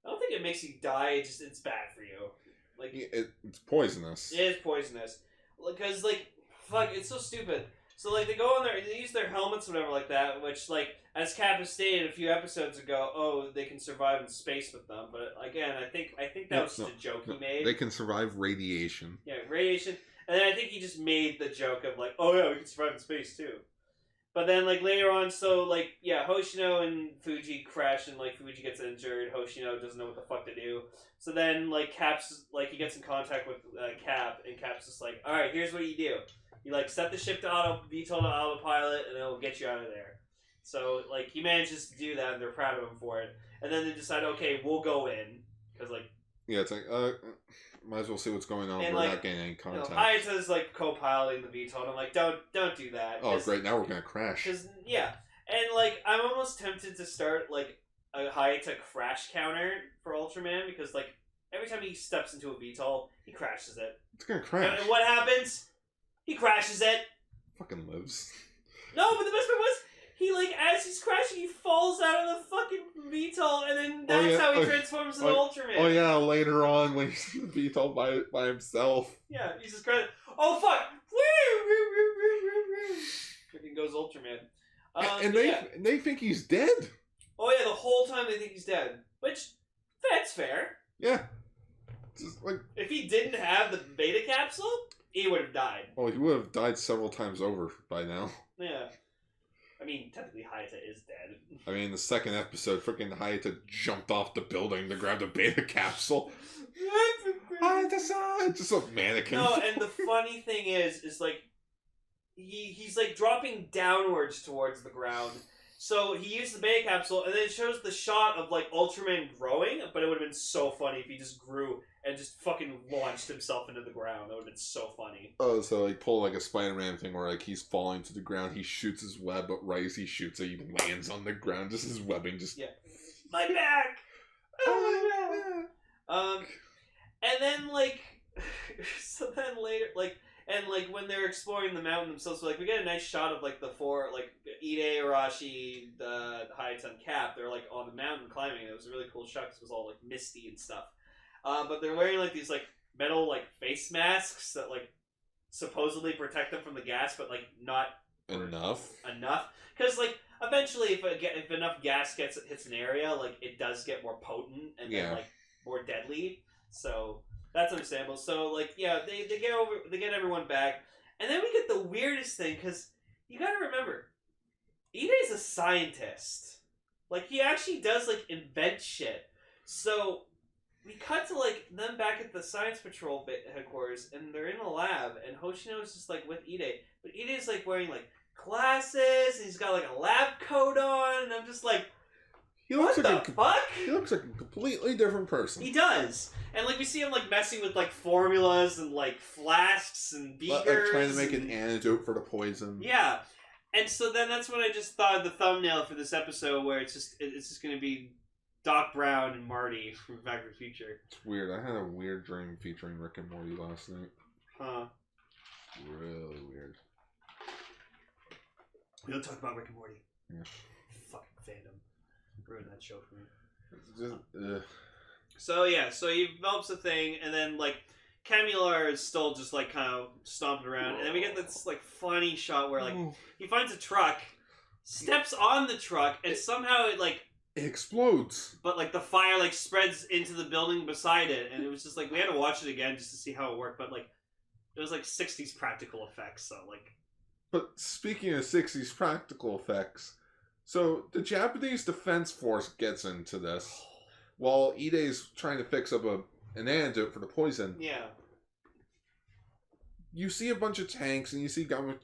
I don't think it makes you die. It's bad for you. Like it's poisonous. It is poisonous because like fuck, it's so stupid. So like they go on there, they use their helmets, or whatever like that, which like as Cap has stated a few episodes ago, oh they can survive in space with them. But again, I think that was just a joke he made. They can survive radiation. Yeah, radiation, and then I think he just made the joke of like, oh yeah, we can survive in space too. But then like later on, so like yeah, Hoshino and Fuji crash, and like Fuji gets injured. Hoshino doesn't know what the fuck to do. So then like Cap's like he gets in contact with Cap, and Cap's just like, all right, here's what you do. You like set the ship to VTOL to autopilot, and it'll get you out of there. So like he manages to do that, and they're proud of him for it. And then they decide, okay, we'll go in because like yeah, it's like might as well see what's going on. And, We're like, not getting any contact. Hayata's like co-piloting the VTOL, and I'm like, don't do that. Oh great, now we're gonna crash. Cause yeah, and like I'm almost tempted to start like a Hayata crash counter for Ultraman because like every time he steps into a VTOL, he crashes it. It's gonna crash. And what happens? He crashes it. Fucking lives. No, but the best part was, he, like, as he's crashing, he falls out of the fucking VTOL, and then that's how he transforms into Ultraman. Oh yeah, later on when he's in the VTOL by himself. Yeah, he's just crying. Oh fuck! Freaking goes Ultraman. And they think he's dead. Oh yeah, the whole time they think he's dead. Which, that's fair. Yeah. Just like, if he didn't have the beta capsule, he would have died. Oh, he would have died several times over by now. Yeah. I mean, technically Hayata is dead. I mean, the second episode, freaking Hayata jumped off the building to grab the beta capsule. Hayata-san! Just a mannequin. No, and the funny thing is like, he's like dropping downwards towards the ground. So he used the beta capsule, and then it shows the shot of like Ultraman growing, but it would have been so funny if he just grew and just fucking launched himself into the ground. That would have been so funny. Oh, so like pull like a Spider-Man thing where like he's falling to the ground, he shoots his web, but right as he shoots it, he lands on the ground, just his webbing just... Yeah. My back! Oh, my back! And then like, so then later, like, and like when they're exploring the mountain themselves, so, like we get a nice shot of like the four, like Ide, Arashi, the Hayata, and Cap. They're like on the mountain climbing. It was a really cool shot because it was all like misty and stuff. But they're wearing like these like metal like face masks that like supposedly protect them from the gas, but like not enough. Because like eventually, if enough gas hits an area, like it does get more potent and then like more deadly. So that's understandable. So like yeah, they get everyone back, and then we get the weirdest thing because you got to remember, Ide's a scientist. Like he actually does like invent shit. So we cut to like them back at the Science Patrol headquarters, and they're in a lab, and Hoshino is just like with Ide, but Ide's like wearing like glasses, and he's got like a lab coat on, and I'm just like, he looks like a completely different person. He does, and like we see him like messing with like formulas and like flasks and beakers, like trying to make an antidote for the poison. Yeah, and so then that's when I just thought of the thumbnail for this episode, where it's just gonna be Doc Brown and Marty from Back to the Future. It's weird. I had a weird dream featuring Rick and Morty last night. Huh. Really weird. We don't talk about Rick and Morty. Yeah. Fucking fandom. Ruined that show for me. It's just, So yeah, so he develops a thing, and then like Camular is still just like kind of stomping around, and then we get this like funny shot where like he finds a truck, steps on the truck, and somehow it explodes. But like the fire like spreads into the building beside it, and it was just like we had to watch it again just to see how it worked. But like it was like 60s practical effects, so like. But speaking of 60s practical effects, so the Japanese Defense Force gets into this while Ide's trying to fix up an antidote for the poison. Yeah. You see a bunch of tanks, and you see Camular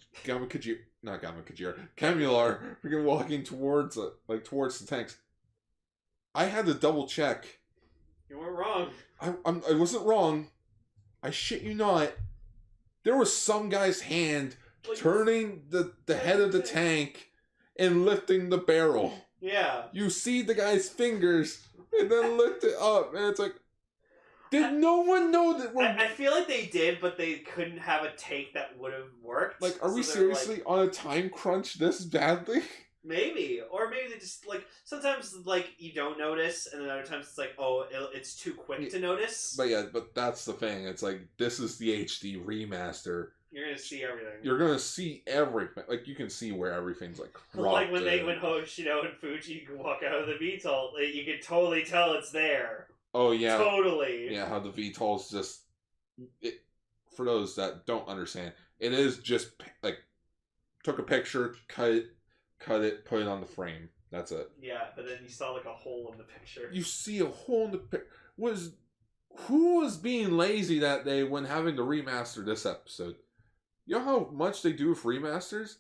freaking walking towards the tanks. I had to double check. You weren't wrong. I wasn't wrong. I shit you not. There was some guy's hand turning the head of the tank and lifting the barrel. Yeah. You see the guy's fingers and then lift it up, and it's like, did no one know that I feel like they did, but they couldn't have a take that would have worked. Like, are we seriously on a time crunch this badly? Maybe. Or maybe they just, like, sometimes, like, you don't notice, and then other times it's like, oh, it's too quick to notice. But that's the thing. It's like, this is the HD remaster. You're gonna see everything. You're gonna see everything. Like, you can see where everything's, like, like, when Hoshino and Fuji walk out of the VTOL, you can totally tell it's there. Oh, yeah. Totally. Yeah, how the VTOL's just... for those that don't understand, it is just, like, took a picture, cut it, put it on the frame. That's it. Yeah, but then you saw, like, a hole in the picture. You see a hole in the picture. Who was being lazy that day when having to remaster this episode? You know how much they do with remasters?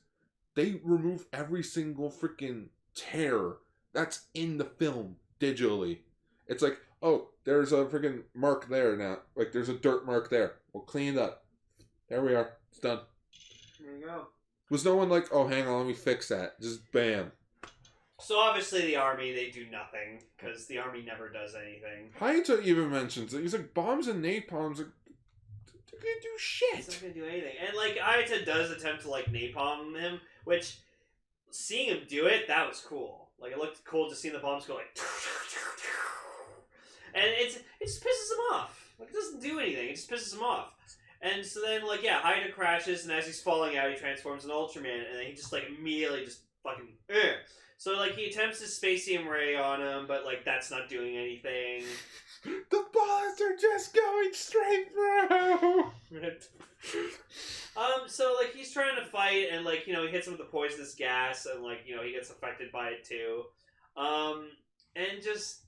They remove every single freaking tear that's in the film digitally. It's like, oh, there's a freaking mark there now. Like, there's a dirt mark there. We'll clean it up. There we are. It's done. There you go. Was no one like, oh, hang on, let me fix that. Just bam. So obviously the army, they do nothing, because the army never does anything. Hayata even mentions it. He's like, bombs and napalms, gonna do He's shit. not gonna do anything. And like Ayata does attempt to like napalm him, which seeing him do it, that was cool. Like it looked cool just seeing the bombs go like, and it just pisses him off. Like it doesn't do anything. It just pisses him off. And so then like yeah, Haida crashes, and as he's falling out, he transforms into Ultraman, and then he just like immediately just fucking. Ugh. So like he attempts his Spacium Ray on him, but like that's not doing anything. The bullets are just going straight through. So like he's trying to fight, and like he hits him with the poisonous gas, and like he gets affected by it too, and just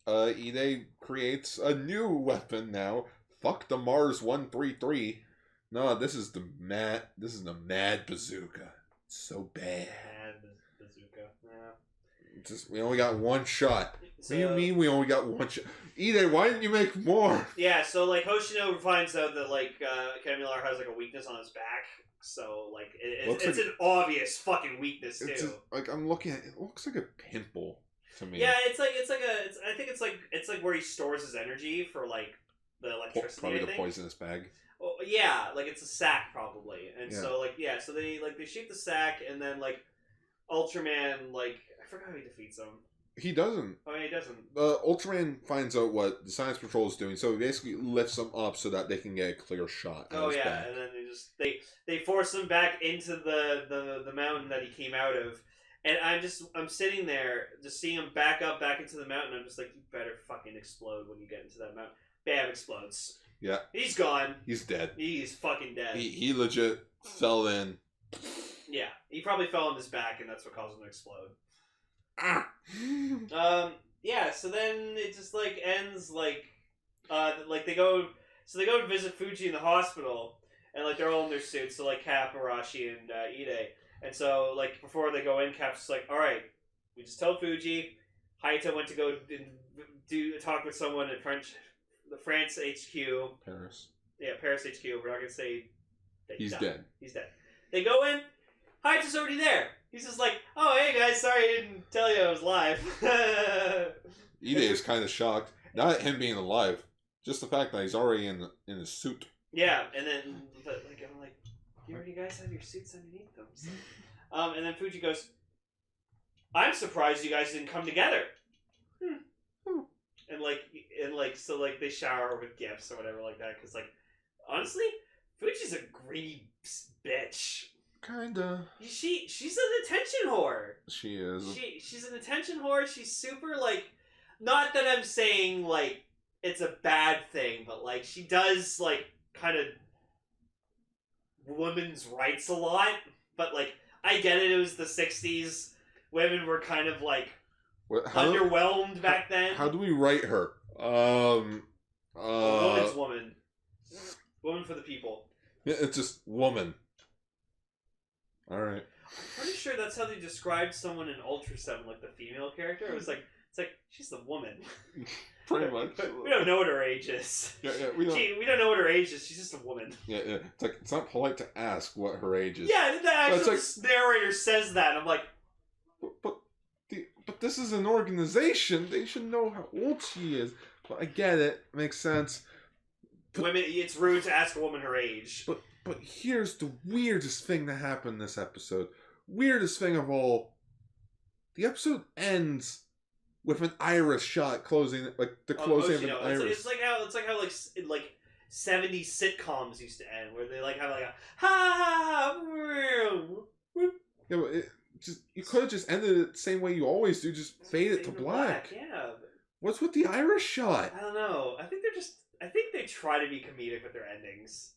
Ide creates a new weapon now. Fuck the Mars 133. No, this is the mad bazooka. It's so bad. Mad bazooka. Yeah. Just we only got one shot. So, What do you mean we only got one shot? Ide, why didn't you make more? Yeah, so like Hoshino finds out that like Kamilar has like a weakness on his back, so like it's an obvious fucking weakness too. Just, like I'm looking at it, looks like a pimple to me. Yeah, I think it's like where he stores his energy for like the electricity. Probably the poisonous bag. Oh, yeah, like it's a sack probably, and Yeah. so like so they shoot the sack, and then like Ultraman like I forgot how he defeats him. He doesn't. Oh, yeah, he doesn't. Ultraman finds out what the Science Patrol is doing, so he basically lifts them up so that they can get a clear shot. Oh yeah, back. And then they force him back into the mountain that he came out of, and I'm sitting there just seeing him back into the mountain. I'm just like, you better fucking explode when you get into that mountain. Bam, explodes. Yeah, he's gone. He's dead. He's fucking dead. He legit fell in. Yeah, he probably fell on his back, and that's what caused him to explode. Yeah, so then it just like ends like they go to visit Fuji in the hospital, and like they're all in their suits, so like Cap, Arashi, and Ide, and so like before they go in, Cap's just like, all right, we just tell Fuji Hayata went to go do talk with someone at the France HQ. Paris. Yeah, Paris HQ. We're not gonna say he's dead. He's dead. They go in. Hayata's already there. He's just like, oh, hey guys, sorry I didn't tell you I was live. Ide is kind of shocked. Not him being alive, just the fact that he's already in his suit. Yeah, and then I'm like, you already guys have your suits underneath them. So. And then Fuji goes, I'm surprised you guys didn't come together. And so they shower with gifts or whatever like that, because like honestly, Fuji's a greedy bitch. Kinda. She's an attention whore. She is. She's an attention whore. She's super like, not that I'm saying like it's a bad thing, but like she does like kind of women's rights a lot. But like I get it. It was the '60s. Women were kind of like underwhelmed back then. How do we write her? Woman's woman. Woman for the people. Yeah, it's just woman. All right. I'm pretty sure that's how they described someone in Ultra 7, like the female character. It's like she's the woman. Pretty much. We don't know what her age is. Yeah, we don't know what her age is. She's just a woman. Yeah. It's like it's not polite to ask what her age is. Yeah, the actual narrator says that. And I'm like, but this is an organization. They should know how old she is. But I get it. Makes sense. Women. It's rude to ask a woman her age. But here's the weirdest thing that happened this episode. Weirdest thing of all. The episode ends with an iris shot closing, like the closing of an iris. It's like how 70s sitcoms used to end, where they like have like a ha. Yeah, but you could have just ended it the same way you always do. Just fade it to black. Yeah. What's with the iris shot? I don't know. I think they try to be comedic with their endings.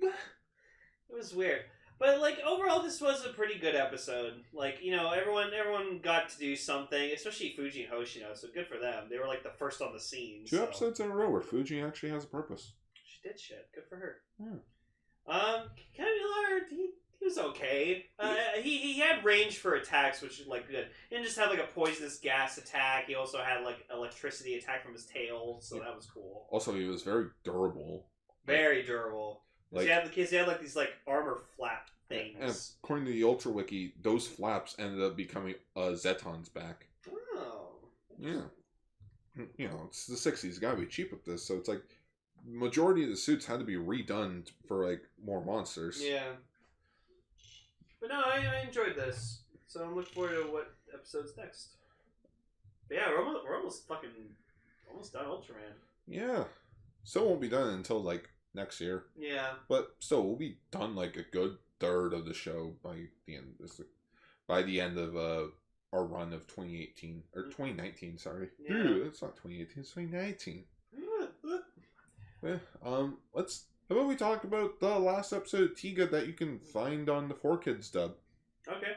It was weird. But like overall this was a pretty good episode. Like, everyone got to do something, especially Fuji and Hoshino, so good for them. They were like the first on the scene. Two episodes in a row where Fuji actually has a purpose. She did shit. Good for her. Yeah. Kamilar, he was okay. He had range for attacks, which is like good. He didn't just have like a poisonous gas attack. He also had like electricity attack from his tail, so that was cool. Also, he was very durable. Very durable. Like, he had like these like armor flap things. And according to the Ultra Wiki, those flaps ended up becoming Zeton's back. Oh. Yeah. It's the 60s. Gotta be cheap with this. So it's like majority of the suits had to be redone for like more monsters. Yeah. But no, I enjoyed this. So I'm looking forward to what episode's next. But yeah, we're almost done Ultraman. Yeah. Still won't be done until like next year. Yeah. But still, we'll be done like a good third of the show by the end of this. By the end of our run of 2018 or 2019. Sorry, Yeah. Dude, it's not 2018. It's 2019. Yeah, let's. How about we talk about the last episode of Tiga that you can find on the 4Kids dub? Okay.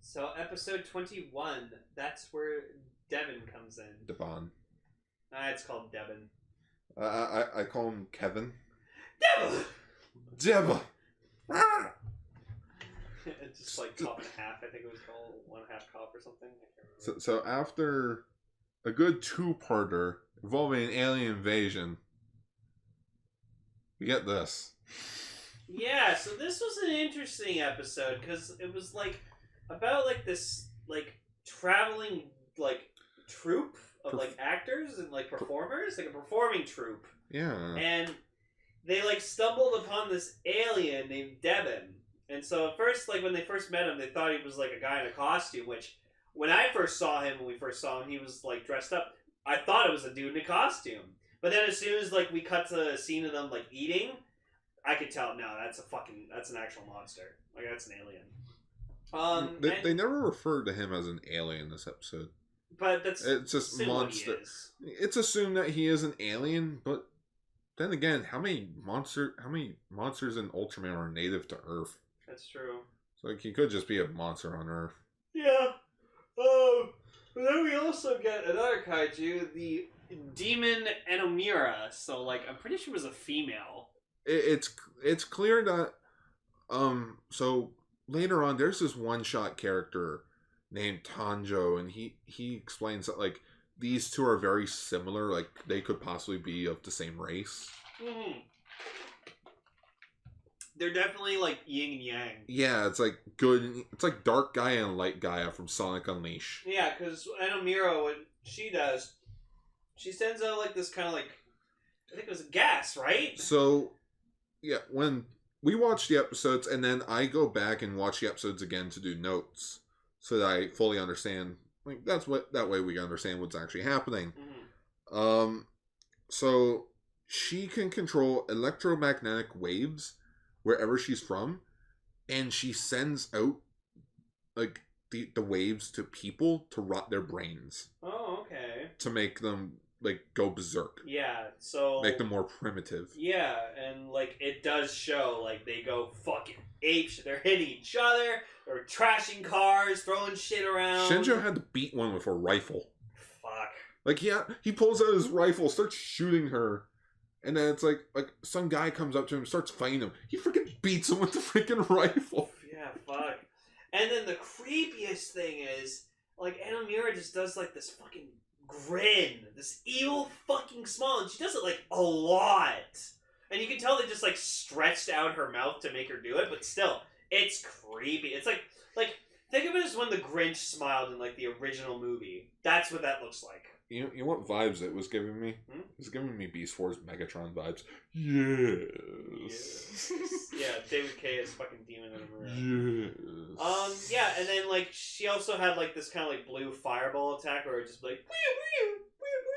So episode 21, that's where Devin comes in. Devon. It's called Devin. I call him Kevin. Devin! Devin! It's just like Cop and a Half, I think it was called. 1.5 Cop or something. I can't remember. So after a good two-parter involving an alien invasion, we get this. Yeah, so this was an interesting episode because it was like about like this like traveling like troupe of like actors and like performers, like a performing troupe. Yeah. And they like stumbled upon this alien named Devin. And so at first, like when they first met him, they thought he was like a guy in a costume, which when I first saw him, he was like dressed up. I thought it was a dude in a costume. But then as soon as like we cut to a scene of them like eating, I could tell, no, that's an actual monster. Like that's an alien. They never referred to him as an alien this episode. But it's just monster. It's assumed that he is an alien, but then again, how many monsters in Ultraman are native to Earth? That's true. So like, he could just be a monster on Earth. Yeah. But then we also get another kaiju, the demon Enomera. So like, I'm pretty sure it was a female. It's clear that so later on there's this one-shot character named Tanjo, and he explains that like these two are very similar, like they could possibly be of the same race. Mm-hmm. They're definitely like yin and yang. Yeah, it's like good. It's like Dark Gaia and Light Gaia from Sonic Unleashed. Yeah, because Enomera, what she does, she sends out like this kind of like, I think it was a gas, right? So, yeah, when we watch the episodes, and then I go back and watch the episodes again to do notes, so that I fully understand. Like that way we can understand what's actually happening. Mm-hmm. So she can control electromagnetic waves wherever she's from, and she sends out like the waves to people to rot their brains. Oh, okay. To make them like go berserk. Yeah, so make them more primitive. Yeah, and like it does show like they go fucking apeshit. They're hitting each other, they're trashing cars, throwing shit around. Shinjo had to beat one with a rifle. Fuck. Like he pulls out his rifle, starts shooting her. And then it's like some guy comes up to him, starts fighting him. He freaking beats him with the freaking rifle. Yeah, fuck. And then the creepiest thing is, like, Enomera just does, like, this fucking grin. This evil fucking smile. And she does it, like, a lot. And you can tell they just, like, stretched out her mouth to make her do it. But still, it's creepy. It's like, think of it as when the Grinch smiled in, like, the original movie. That's what that looks like. You know what vibes it was giving me? It was giving me Beast Wars Megatron vibes. Yes. Yeah, David K is fucking demon Yes. Yeah, and then like she also had like this kind of like blue fireball attack where it just like.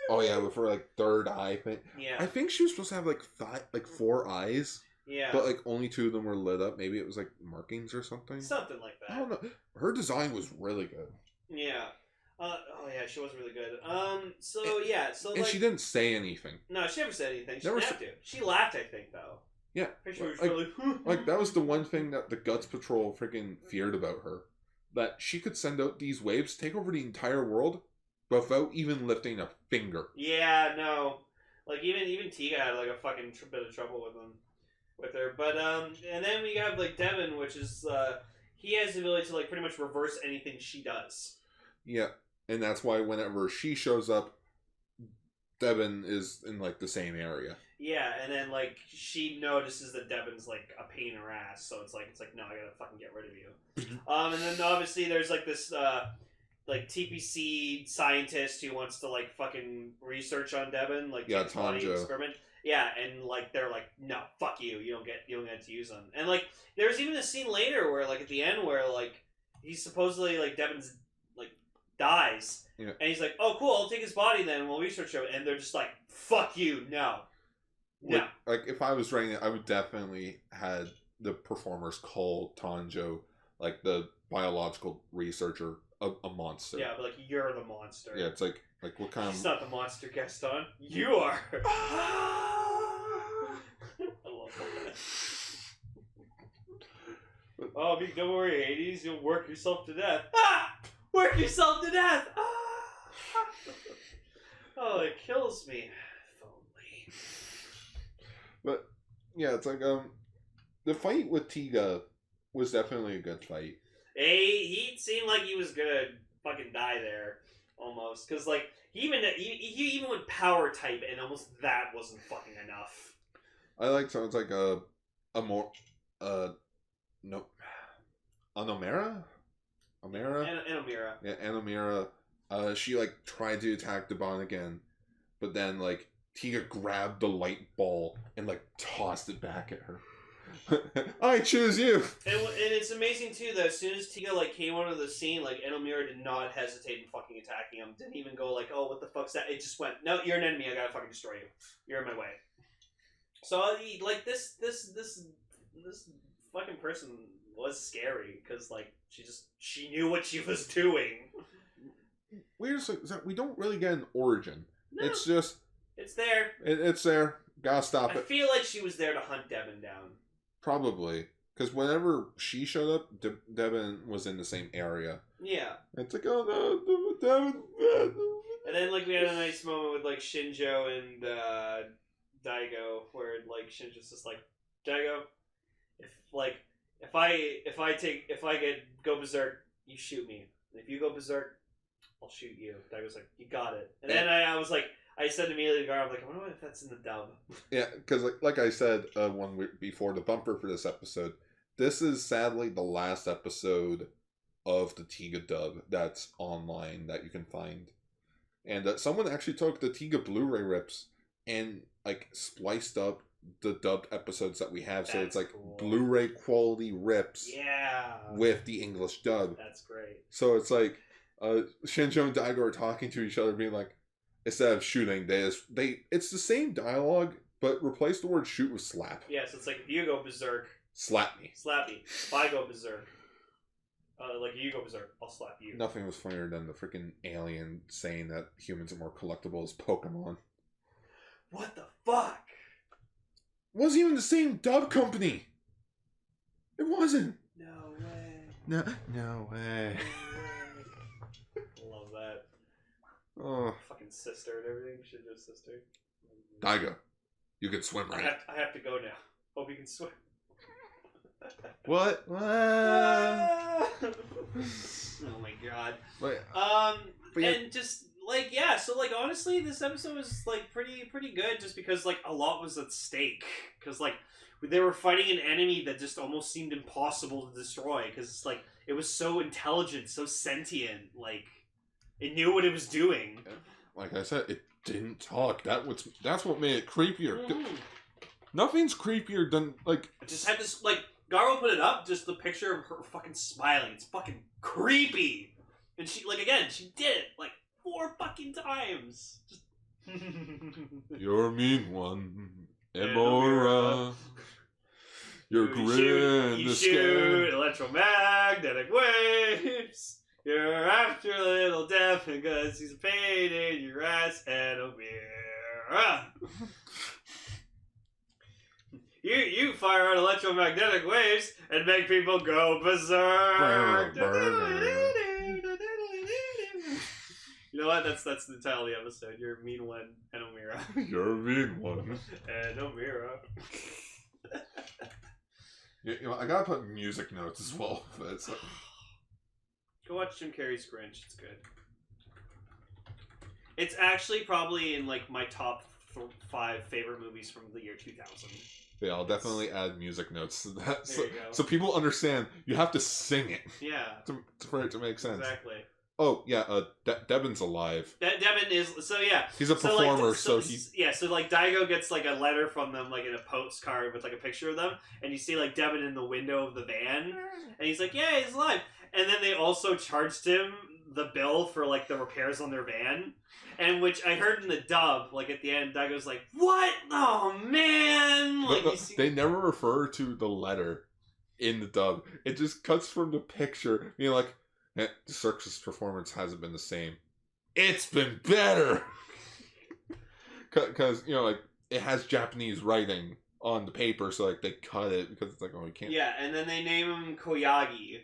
Oh yeah, with her like third eye thing. Yeah. I think she was supposed to have like 4 eyes. Yeah. But like only 2 of them were lit up. Maybe it was like markings or something. Something like that. I don't know. Her design was really good. Yeah. Oh yeah, she was really good. So yeah, so and like, she didn't say anything. No, she never said anything. She Never didn't have to. She laughed, I think, though. Yeah. Pretty sure like, really... like that was the one thing that the Guts Patrol freaking feared about her. That she could send out these waves, take over the entire world, without even lifting a finger. Yeah, no. Like even Tiga had like a fucking bit of trouble with her. But and then we have like Devin, which is he has the ability to like pretty much reverse anything she does. Yeah. And that's why whenever she shows up, Devin is in, like, the same area. Yeah, and then, like, she notices that Devon's, like, a pain in her ass, so it's like, no, I gotta fucking get rid of you. And then, obviously, there's, like, this, like, TPC scientist who wants to, like, fucking research on Devon, like, Yeah, body Tanjo. experiment. Yeah, and, like, they're like, no, fuck you, you don't get to use them. And, like, there's even a scene later where, like, at the end where, like, he's supposedly, like, Devon's, like, dies. Yeah. And he's like, oh, cool, I'll take his body then, and we'll research him. And they're just like, fuck you, no. No. Like, if I was writing it, I would definitely had the performers call Tanjo, like, the biological researcher, a monster. Yeah, but, like, you're the monster. Yeah, it's like what kind He's of... not the monster, Gaston. You are. I love that. Oh, don't worry, Hades. You'll work yourself to death. Ah! Work yourself to death! Ah! Oh, it kills me. If only. But, yeah, it's like, the fight with Tiga was definitely a good fight. He seemed like he was gonna fucking die there, almost. Because, like, he even went power type, and almost that wasn't fucking enough. I like, so it's like a more, no, Enomera? Enomera. Yeah, Enomera. She, like, tried to attack Devon again, but then, like, Tiga grabbed the light ball and, like, tossed it back at her. I choose you! And it's amazing, too, that as soon as Tiga, like, came onto the scene, like, Enomera did not hesitate in fucking attacking him. Didn't even go, like, oh, what the fuck's that? It just went, no, you're an enemy, I gotta fucking destroy you. You're in my way. So, like, this fucking person was scary, because, like, she knew what she was doing. Weird is that we don't really get an origin. No. It's just... It's there. It's there. Gotta stop I it. feel like she was there to hunt Devon down. Probably. Because whenever she showed up, Devin was in the same area. Yeah. It's like, oh no, Devin. And then, like, we had a nice moment with, like, Shinjo and Daigo, where, like, Shinjo's just like, Daigo, if I go berserk, you shoot me. And if you go berserk, I'll shoot you. Daigo's like, you got it. And then I was like, I said immediately to Gar, I'm like, I wonder if that's in the dub. Yeah, because like I said one week before the bumper for this episode, this is sadly the last episode of the Tiga dub that's online that you can find. And someone actually took the Tiga Blu-ray rips and, like, spliced up the dubbed episodes that we have. So it's like cool. Blu-ray quality rips with the English dub. That's great. So it's like Shinjo and Daigo are talking to each other, being like, instead of shooting, it's the same dialogue, but replace the word shoot with slap. Yeah, so it's like, if you go berserk, slap me. Slap me. If I go berserk, like, you go berserk, I'll slap you. Nothing was funnier than the freaking alien saying that humans are more collectible as Pokemon. What the fuck? Wasn't even the same dub company. It wasn't. No way. No way. Love that. Oh. Fucking sister and everything. Shinjo's sister. Daigo, you can swim, right? I have to go now. Hope you can swim. What? Oh my god. But and just like, yeah, so like, honestly, this episode was like pretty good, just because like a lot was at stake, because like they were fighting an enemy that just almost seemed impossible to destroy, because it's like it was so intelligent, so sentient, like it knew what it was doing. Like I said, it didn't talk. That's what made it creepier. Mm-hmm. Nothing's creepier than, like, I just had this, like, Garo put it up, just the picture of her fucking smiling. It's fucking creepy. And she, like, again, she did it, like, 4 fucking times. Just... You're a mean one, Enomera. You're grin. You shoot electromagnetic waves. You're after little Death because he's a pain in your ass, Enomera. You fire out electromagnetic waves and make people go berserk. You know what? That's the title of the episode. You're a mean one, Enomera. You're a mean one, Enomera. You know, I gotta put music notes as well. But it's like... Go watch Jim Carrey's Grinch. It's good. It's actually probably in like my top 5 favorite movies from the year 2000. Yeah, I'll definitely add music notes to that, There you go. so people understand you have to sing it Yeah, for it to make sense. exactly. Oh yeah, Devon's alive. Devin is He's a performer, so he So like Daigo gets like a letter from them, like in a postcard with like a picture of them, and you see like Devin in the window of the van, and he's like, yeah, he's alive. And then they also charged him the bill for like the repairs on their van, and which I heard in the dub, like at the end, Daigo's like, what? Oh man! Like, they never refer to the letter in the dub. It just cuts from the picture. You know, like, the circus performance hasn't been the same. It's been better! Because, you know, like, it has Japanese writing on the paper, so, like, they cut it because it's like, oh, you can't... Yeah, and then they name him Koyagi.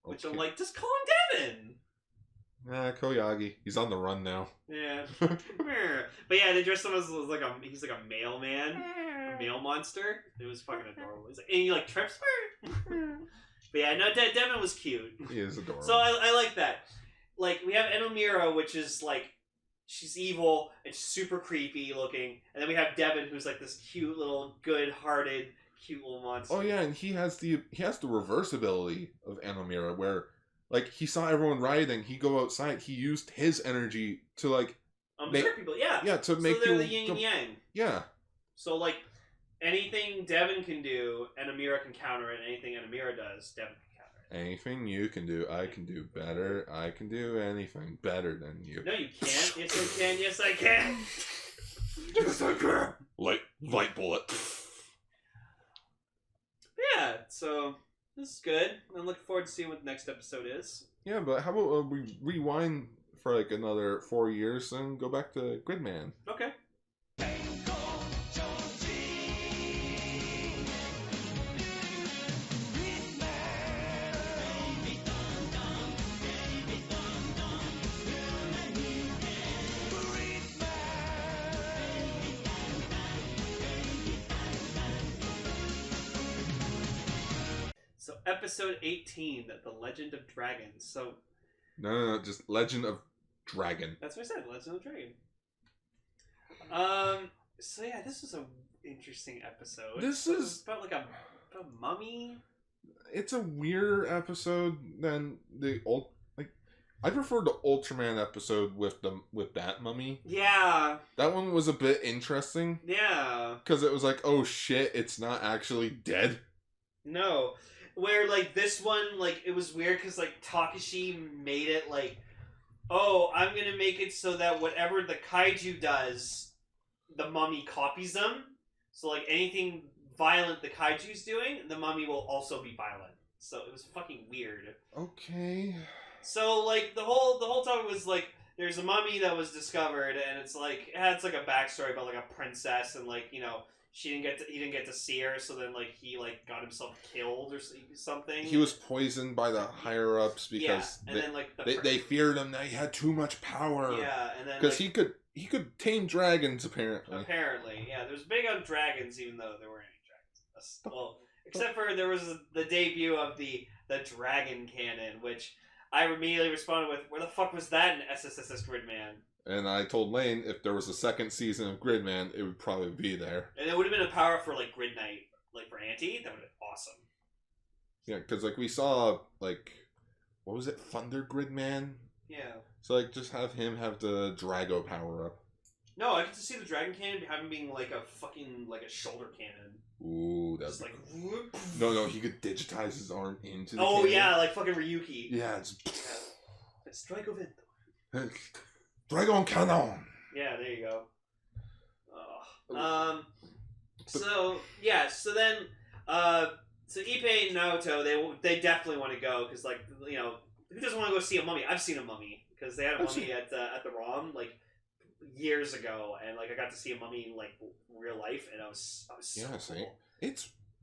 Which I'm like, just call him Devin! Nah, Koyagi. He's on the run now. Yeah. But yeah, they dressed him as like he's like a mailman. A mail monster. It was fucking adorable. He's like, and he like trips her. But yeah, no, Devin was cute. He is adorable. So I like that. Like, we have Enomera, which is like, she's evil and super creepy looking. And then we have Devin, who's like this cute little, good-hearted, cute little monster. Oh yeah, and he has the reversibility of Enomera, where like he saw everyone rioting, he go outside, he used his energy to like hurt people, yeah. Yeah, to make they're the yin and yang. Yeah. So like anything Devin can do, Enomera can counter it. Anything Enomera does, Devin can counter it. Anything you can do, I can do better. I can do anything better than you. No, you can't. Yes, I can. Yes, I can. Yes, I can. Light bullet. Yeah, so this is good. I'm looking forward to seeing what the next episode is. Yeah, but how about we rewind for like another 4 years and go back to Gridman? Okay. So episode 18, The Legend of Dragons. So No, just Legend of Dragon. that's what I said, Legend of Dragon. So yeah, this was a interesting episode. This It is was about like a mummy. It's a weirder episode than the old. Like, I prefer the Ultraman episode with that mummy. Yeah. That one was a bit interesting. Yeah. Because it was like, oh shit, it's not actually dead. No. Where, like, this one, like, it was weird because, like, Takashi made it, like, oh, I'm going to make it so that whatever the kaiju does, the mummy copies them. So, like, anything violent the kaiju's doing, the mummy will also be violent. So, it was fucking weird. Okay. So, like, the whole time was, like, there's a mummy that was discovered, and it's, like, it had, like, a backstory about, like, a princess, and, like, you know, he didn't get to see her, so then like he like got himself killed or something. He was poisoned by the higher ups because then like they feared him that he had too much power. Yeah, and then because like, he could tame dragons apparently. Apparently, yeah. There's big on dragons, even though there weren't any dragons. Well, except for there was the debut of the dragon cannon, which I immediately responded with, "Where the fuck was that in SSSS Gridman?" And I told Lane if there was a second season of Gridman, it would probably be there. And it would have been a power for like Grid Knight, like for Auntie. That would have been awesome. Yeah, because like we saw like what was it, Thunder Gridman? Yeah. So like just have him have the Drago power up. No, I get to see the dragon cannon having being like a fucking like a shoulder cannon. Ooh, that's like cool. No, he could digitize his arm into the Oh cannon. yeah, like fucking Ryuki. Yeah, it's Strike of it. Dragon Cannon! Yeah, there you go. So yeah, so then, so Ippei and Naoto, they definitely want to go, because, like, you know, who doesn't want to go see a mummy? I've seen a mummy, because they had a mummy at the ROM, like, years ago, and, like, I got to see a mummy in, like, real life, and I was so cool.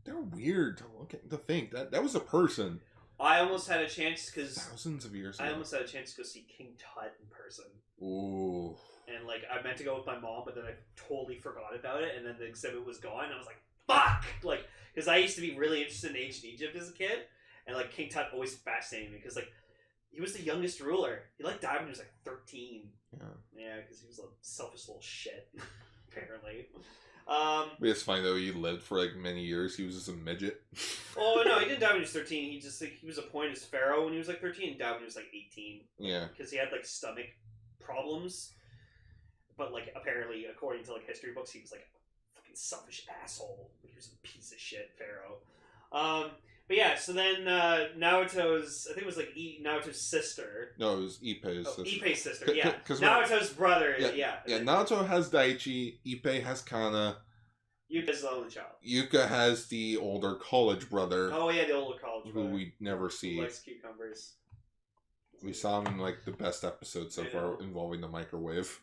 They're weird to look at, to think. That was a person. I almost had a chance, because... Thousands of years ago. I almost had a chance to go see King Tut in person. Ooh. And, like, I meant to go with my mom, but then I totally forgot about it, and then the exhibit was gone, and I was like, fuck! Like, because I used to be really interested in ancient Egypt as a kid, and, like, King Tut always fascinated me, because, like, he was the youngest ruler. He like died when he was like 13. Yeah. Yeah, because he was a selfish little shit, apparently. But it's funny though. He lived for like many years. He was just a midget. Oh no, he didn't die when he was 13. He just he was appointed as pharaoh when he was like 13 and died when he was like 18. Yeah. Because he had like stomach problems. But like apparently, according to like history books, he was like a fucking selfish asshole. He was a piece of shit pharaoh. But yeah, so then Naoto's, I think it was like Naoto's sister. No, it was Ippei's sister. Ippei's sister, yeah. Cause Naoto's brother, yeah. Yeah, Naoto has Daichi, Ippei has Kana. Yuka's the only child. Yuka has the older college brother. Oh yeah, the older college brother. Who we never see. Who likes cucumbers. We saw him in like the best episode so far involving the microwave.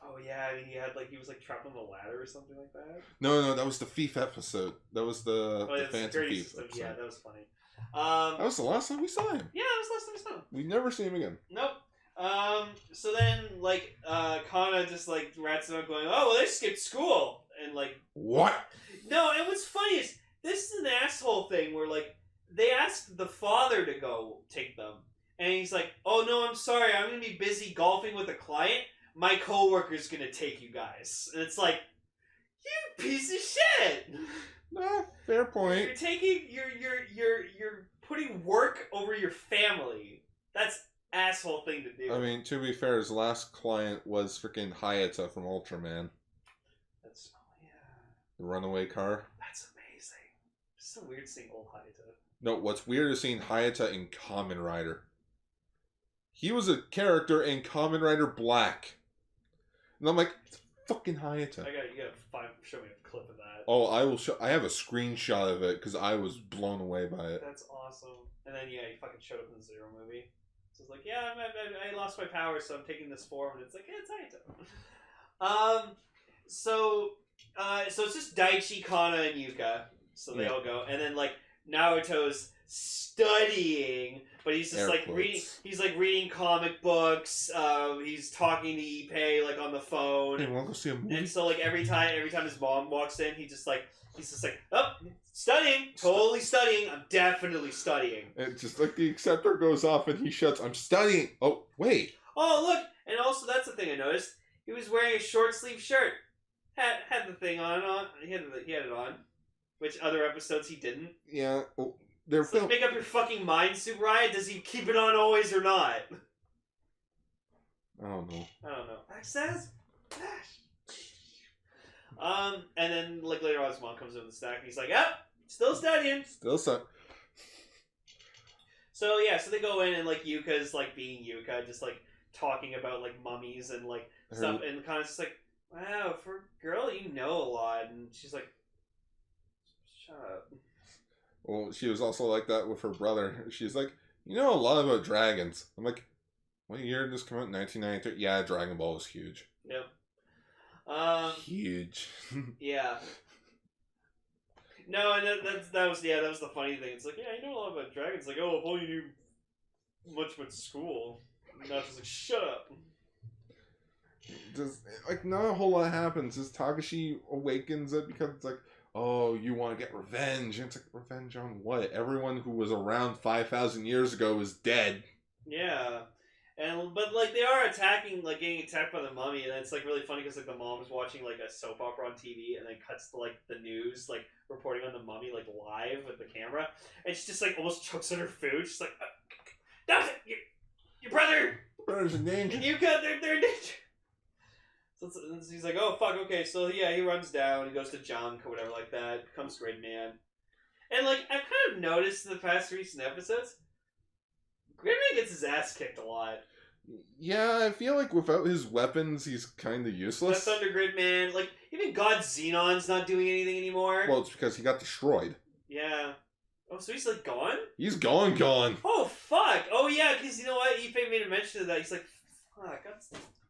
Oh yeah, and he was like trapped on the ladder or something like that. No, that was the thief episode. That was the Phantom Thief system. episode. Yeah, that was funny. That was the last time we saw him. Yeah, that was the last time we saw him. We never see him again. Nope. So then like Kana just like rats him out going, oh well, they skipped school and like what? No, and what's funny is this is an asshole thing where like they asked the father to go take them, and he's like, oh no, I'm sorry, I'm gonna be busy golfing with a client. My coworker's gonna take you guys, and it's like, you piece of shit. No, fair point. You're taking you're putting work over your family. That's asshole thing to do. I mean, to be fair, his last client was freaking Hayata from Ultraman. That's yeah. The runaway car. That's amazing. It's so weird seeing old Hayata. No, what's weird is seeing Hayata in Kamen Rider. He was a character in Kamen Rider Black. And I'm like, it's fucking Hayata. You gotta show me a clip of that. Oh, I will show. I have a screenshot of it because I was blown away by it. That's awesome. And then yeah, he fucking showed up in the Zero movie. So it's like, yeah, I lost my power, so I'm taking this form, and it's like, yeah, it's Hayata. So it's just Daichi, Kana, and Yuka. So they all go, and then like Naoto's studying, but he's just reading. He's like reading comic books. He's talking to Ippei like on the phone. Hey, wanna go see a movie? And so like every time his mom walks in, he's just like, oh, studying, totally studying. I'm definitely studying. And just like the acceptor goes off and he shuts. I'm studying. Oh wait. Oh look, and also that's the thing I noticed. He was wearing a short sleeve shirt. Had the thing on. He had it on. Which other episodes he didn't. Yeah. Well, they're like, make up your fucking mind, Subaraya. Does he keep it on always or not? I don't know. Access? And then like later on his mom comes in with the snack and he's like, still studying. Still studying. So yeah, so they go in and like Yuka's like being Yuka, just like talking about like mummies and like stuff, and kind of just like, wow, for a girl you know a lot, and she's like, shut up. Well, she was also like that with her brother. She's like, you know a lot about dragons. I'm like, what year did this come out? 1993? Yeah, Dragon Ball was huge. Yep. Huge. Yeah. No, and that was the funny thing. It's like, yeah, you know a lot about dragons. Like, oh, if only you knew much about school. And now she's like, shut up. Just like not a whole lot happens. Just Takashi awakens it because it's like, oh, you want to get revenge. And it's like, revenge on what? Everyone who was around 5,000 years ago is dead. Yeah. But like they are getting attacked by the mummy, and it's like really funny because like the mom is watching like a soap opera on TV, and then cuts to like the news like reporting on the mummy like live with the camera, and she just like almost chokes on her food. She's like, "No, your brother, brother's in danger. You got they're in danger." So he's like, "Oh fuck, okay." So yeah, he runs down, he goes to junk or whatever like that, becomes Gridman, and like I've kind of noticed in the past recent episodes, Gridman gets his ass kicked a lot. Yeah, I feel like without his weapons, he's kind of useless. That's under Gridman. Like, even God Xenon's not doing anything anymore. Well, it's because he got destroyed. Yeah. Oh, so he's, like, gone? He's gone. Oh, fuck. Oh, yeah, because you know what? Ippei made a mention of that. He's like, fuck,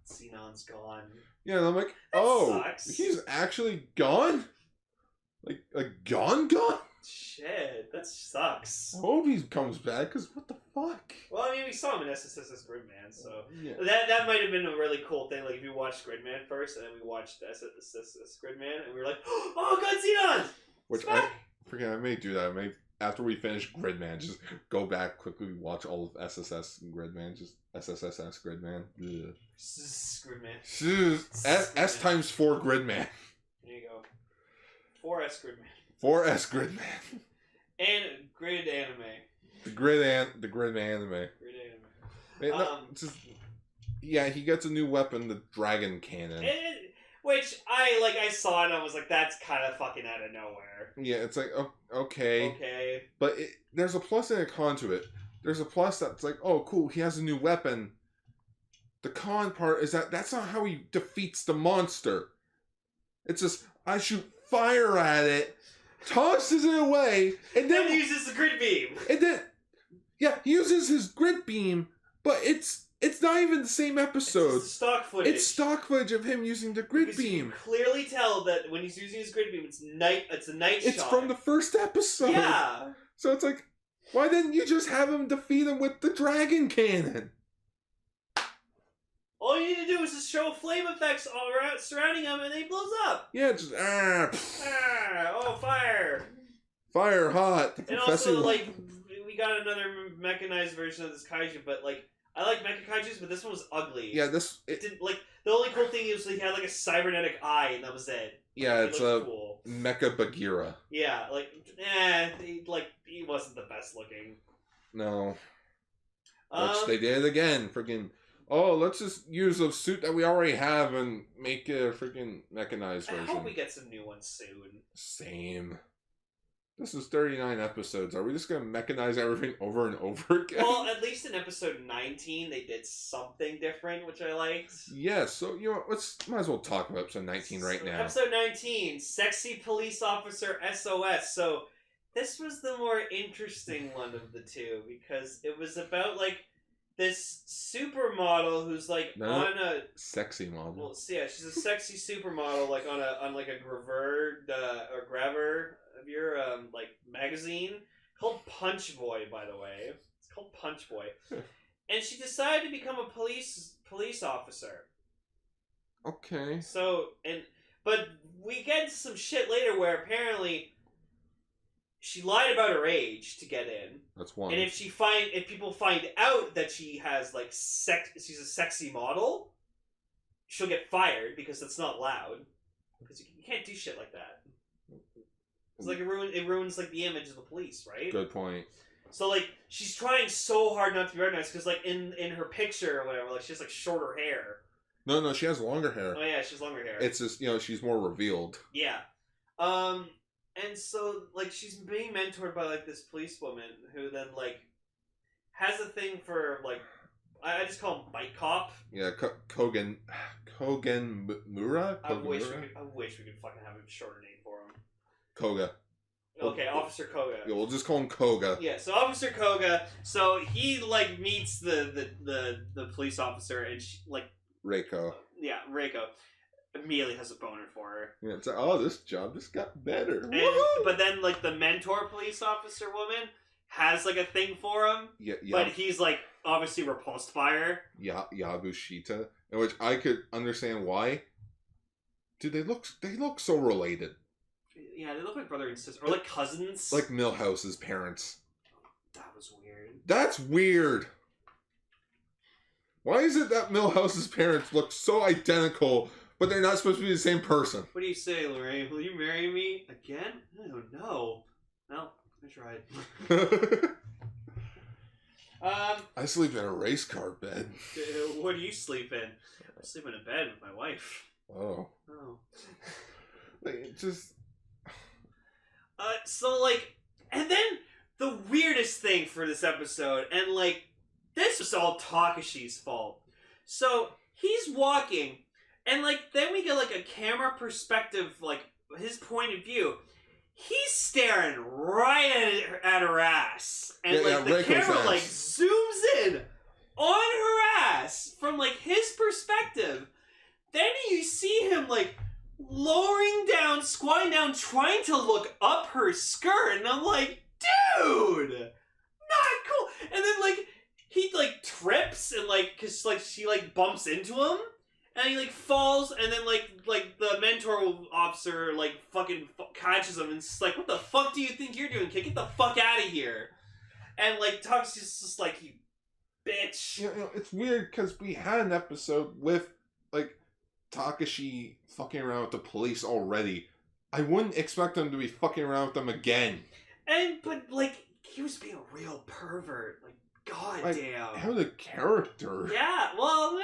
Xenon's gone. Yeah, and I'm like, sucks. He's actually gone? Like gone? Shit, that sucks. I hope he comes back, because what the fuck? Well, I mean, we saw him in SSS Gridman, so... Yeah. That might have been a really cool thing, like, if you watched Gridman first, and then we watched SSS Gridman, and we were like, oh, God, Xenon! Which I may do that. I may after we finish Gridman, just go back quickly, watch all of SSS and Gridman, just SSSS Gridman. Ugh. Gridman. S times 4 Gridman. There you go. 4S Gridman. 4S Gridman. And Grid Anime. The Gridman anime. Grid Anime. Yeah, he gets a new weapon, the dragon cannon. Which I saw and I was like, that's kind of fucking out of nowhere. Yeah, it's like, okay. Okay. But there's a plus and a con to it. There's a plus that's like, oh, cool, he has a new weapon. The con part is that's not how he defeats the monster. It's just, I shoot fire at it, tosses it away, and then uses the grid beam. And then, yeah, he uses his grid beam, but it's not even the same episode. It's stock footage. It's stock footage of him using the grid beam. You can clearly tell that when he's using his grid beam, it's a night shot. It's from the first episode. Yeah. So it's like, why didn't you just have him defeat him with the dragon cannon? All you need to do is just show flame effects all around, surrounding him, and then he blows up. Yeah, just oh, fire! Fire hot. And also, like, we got another mechanized version of this kaiju, but like, I like mecha kaijus, but this one was ugly. Yeah, it didn't like. The only cool thing is he had like a cybernetic eye, and that was it. Yeah, like, it's a cool. Mecha Bagheera. Yeah, he wasn't the best looking. No. Which they did again. Freaking. Oh, let's just use a suit that we already have and make a freaking mechanized version. I hope we get some new ones soon. Same. This is 39 episodes. Are we just going to mechanize everything over and over again? Well, at least in episode 19, they did something different, which I liked. Yeah, so, you know what, might as well talk about episode 19 right now. Episode 19, Sexy Police Officer SOS. So, this was the more interesting one of the two, because it was about, like, this supermodel who's like on a sexy model. Well, yeah, she's a sexy supermodel, like on like a Graver or Grabber of your like magazine called Punch Boy, by the way. It's called Punch Boy, and she decided to become a police officer. Okay. So but we get into some shit later where apparently she lied about her age to get in. That's one. And if people find out that she has like she's a sexy model, she'll get fired because that's not allowed. Because you can't do shit like that. It's like it ruins like the image of the police, right? Good point. So like she's trying so hard not to be recognized because like in her picture or whatever, like she has like shorter hair. No, she has longer hair. Oh yeah, she has longer hair. It's just she's more revealed. Yeah. And so, like, she's being mentored by, like, this policewoman who then, like, has a thing for, like, I just call him Bike Cop. Yeah, Kogen Mura? I wish we could fucking have a shorter name for him. Koga. Okay, Officer Koga. Yeah, we'll just call him Koga. Yeah, so Officer Koga, so he, like, meets the police officer and she, like... Reiko. Yeah, Reiko. Immediately has a boner for her. Yeah, it's like, oh, this job just got better. But then, like, the mentor police officer woman has, like, a thing for him. Yeah. But he's, like, obviously repulsed by her. Yabushita. In which I could understand why. Dude, they look so related. Yeah, they look like brother and sister. Or, like, cousins. Like Milhouse's parents. That was weird. That's weird. Why is it that Milhouse's parents look so identical, but they're not supposed to be the same person? What do you say, Lorraine? Will you marry me again? I don't know. No, I tried. I sleep in a race car bed. What do you sleep in? I sleep in a bed with my wife. Oh. Like, it just... So, like... And then, the weirdest thing for this episode, and, like, this was all Takashi's fault. So, he's walking... And, like, then we get, like, a camera perspective, like, his point of view. He's staring right at her ass. And, the Reiko's camera, ass. like, zooms in on her ass from, like, his perspective. Then you see him, like, lowering down, squatting down, trying to look up her skirt. And I'm like, dude! Not cool! And then, like, he, like, trips and, like, because, like, she, like, bumps into him. and he like falls, and then like the mentor officer like fucking catches him and it's like, what the fuck do you think you're doing, kid? Get the fuck out of here! And like Takashi's just like, you bitch. You know, it's weird because we had an episode with like Takashi fucking around with the police already. I wouldn't expect him to be fucking around with them again. But like he was being a real pervert. Like, goddamn. How the character? Yeah, well,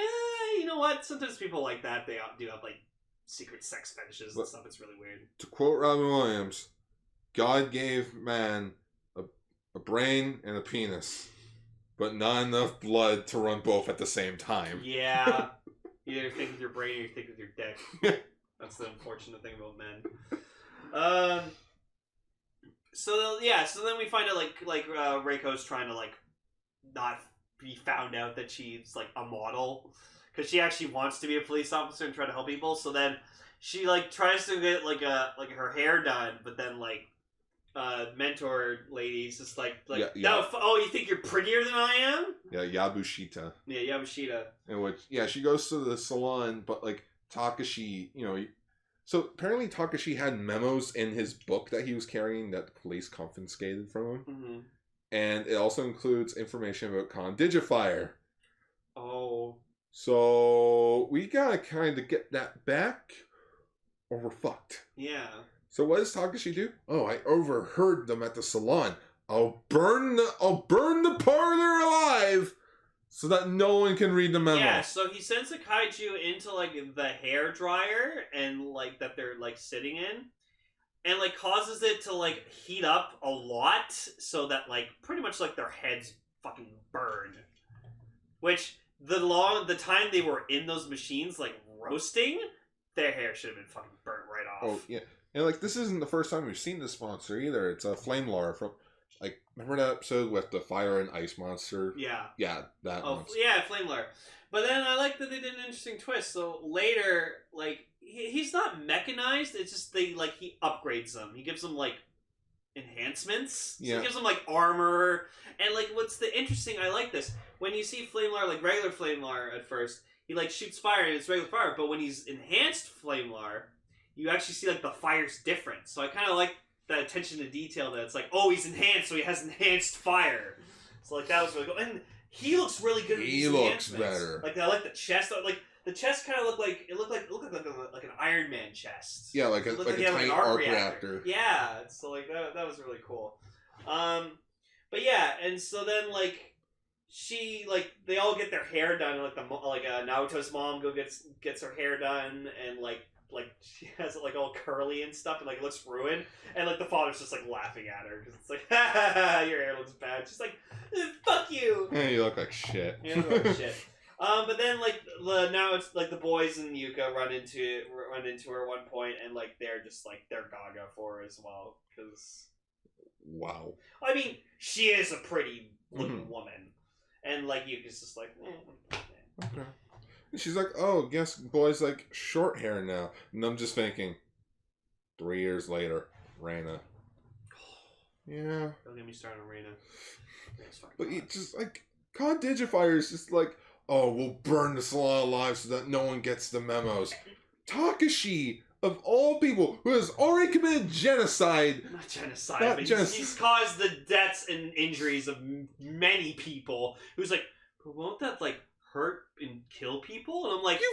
you know what? Sometimes people like that, they do have, like, secret sex fetishes and stuff. It's really weird. To quote Robin Williams, God gave man a brain and a penis, but not enough blood to run both at the same time. Yeah. You either think with your brain or you think with your dick. That's the unfortunate thing about men. So then we find out, like Reiko's trying to, like, not be found out that she's like a model because she actually wants to be a police officer and try to help people. So then she like tries to get like her hair done, but then like mentor lady's just like yeah. No, oh, you think you're prettier than I am? Yeah, Yabushita. Yeah, Yabushita. In which she goes to the salon, but like Takashi, you know. So apparently Takashi had memos in his book that he was carrying that the police confiscated from him. Mm-hmm. And it also includes information about Condigifier. Oh. So we gotta kind of get that back, or we're fucked. Yeah. So what does Takashi do? Oh, I overheard them at the salon. I'll burn the parlor alive, so that no one can read the memo. Yeah. So he sends a kaiju into like the hair dryer and like that they're like sitting in. And, like, causes it to, like, heat up a lot so that, like, pretty much, like, their heads fucking burn. Which, the time they were in those machines, like, roasting, their hair should have been fucking burnt right off. Oh, yeah. And, like, this isn't the first time we've seen this monster either. It's a Flame Lore from, like, remember that episode with the fire and ice monster? Yeah. Yeah, that one. Yeah, Flame Lore. But then I like that they did an interesting twist. So later, like, he's not mechanized. It's just he upgrades them. He gives them like enhancements. So he gives them like armor. And like, what's the interesting? I like this. When you see Flame Lore, like regular Flame Lore at first, he like shoots fire and it's regular fire. But when he's enhanced Flame Lore, you actually see like the fire's different. So I kind of like that attention to detail. That it's like, oh, he's enhanced, so he has enhanced fire. So like that was really cool. And he looks really good. He looks better. Like I like the chest. Like the chest kind of looked like an Iron Man chest. Yeah, like a tiny arc reactor. Yeah, so like that was really cool. But yeah, and so then like she like they all get their hair done. Like Naoto's mom gets her hair done, and like she has it like all curly and stuff, and like it looks ruined, and like the father's just like laughing at her because it's like, ha ha ha, your hair looks bad. She's like, fuck you. Yeah, you look like shit. Yeah, you look like shit. But then like now it's like the boys and Yuka run into her at one point, and like they're just like they're gaga for her as well because wow. I mean, she is a pretty looking woman, and like Yuka's just like, okay. She's like, oh, guess boys like short hair now. And I'm just thinking, 3 years later, Reina. Yeah. Don't get me started on Reina. But it's just like, Condigifier is just like, oh, we'll burn the salon alive so that no one gets the memos. Takashi, of all people, who has already committed genocide. Not genocide, but he's caused the deaths and injuries of many people. Who's like, but won't that like hurt and kill people? And I'm like, you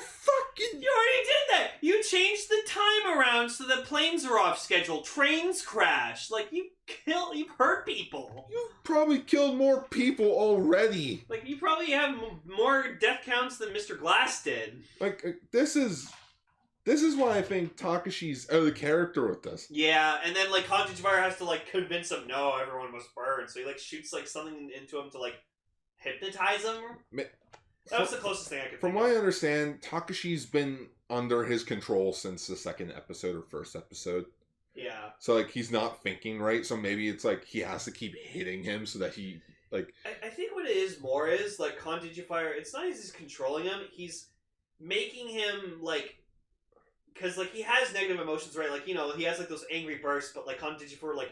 already did that. You changed the time around so that planes are off schedule, trains crash. Like you've hurt people. You've probably killed more people already. Like you probably have more death counts than Mr. Glass did. Like this is why I think Takashi's out of character with this. Yeah, and then like Condigifier has to like convince him, no, everyone must burn. So he like shoots like something into him to like hypnotize him. That was the closest thing I could think of. From what I understand, Takashi's been under his control since the second episode or first episode. Yeah. So, like, he's not thinking right, so maybe it's like he has to keep hitting him so that he, like... I think what it is more is, like, Condigifier, it's not as he's controlling him, he's making him, like... Because, like, he has negative emotions, right? Like, you know, he has, like, those angry bursts, but, like, Condigifier, like,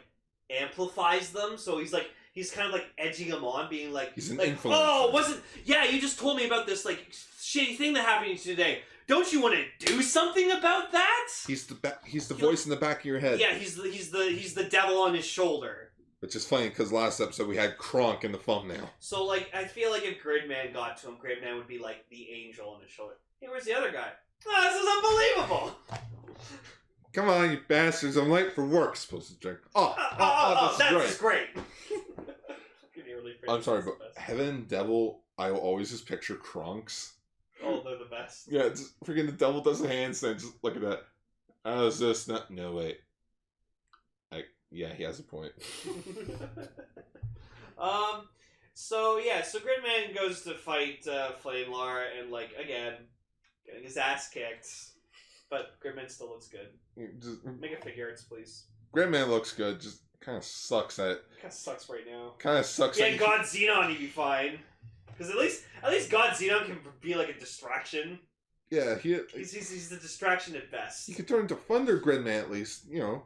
amplifies them, so he's, like... He's kind of, like, edging him on, being like... He's an like, influencer. oh, you just told me about this, like, shitty thing that happened to you today. don't you want to do something about that? He's the voice in the back of your head. Yeah, he's the devil on his shoulder. Which is funny because last episode we had Kronk in the thumbnail. So like, I feel like if Gridman got to him, Gridman would be like the angel on his shoulder. Hey, where's the other guy? Oh, this is unbelievable. Come on, you bastards! I'm late for work. Supposed to drink. That's great. I'm sorry, but Heaven and Devil, I will always just picture Kronks. Oh, they're the best. Yeah, just freaking the devil does a handstand. Just look at that. How is this not? No, wait. Yeah, he has a point. So Gridman goes to fight Flamelar and like again, getting his ass kicked, but Gridman still looks good. Just, Make a figure arts, please. Gridman looks good. Just kind of sucks at. Kind of sucks right now. Kind of sucks. Yeah, God Xenon, he'd be fine. Because at least God Xenon can be like a distraction. Yeah, he's the distraction at best. He could turn into Thunder Gridman at least, you know.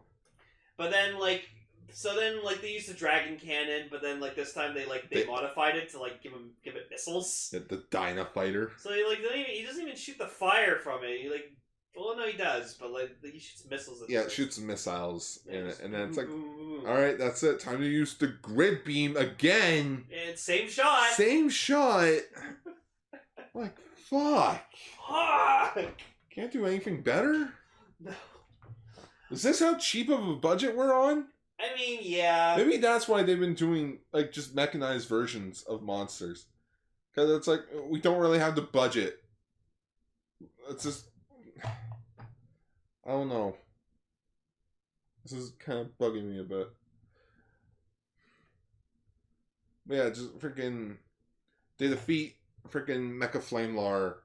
But then they used the dragon cannon, but then like this time they modified it to like give it missiles. The Dyna Fighter. So he doesn't even shoot the fire from it. He does, but like he shoots missiles. Yeah, it shoots missiles in it, and then it's like, all right, that's it. Time to use the grid beam again. And same shot. Same shot. Like fuck. Can't do anything better. No. Is this how cheap of a budget we're on? I mean, yeah. Maybe that's why they've been doing like just mechanized versions of monsters, because it's like we don't really have the budget. It's just. I don't know. This is kind of bugging me a bit. But yeah, just freaking... They defeat freaking Mecha Flamelar,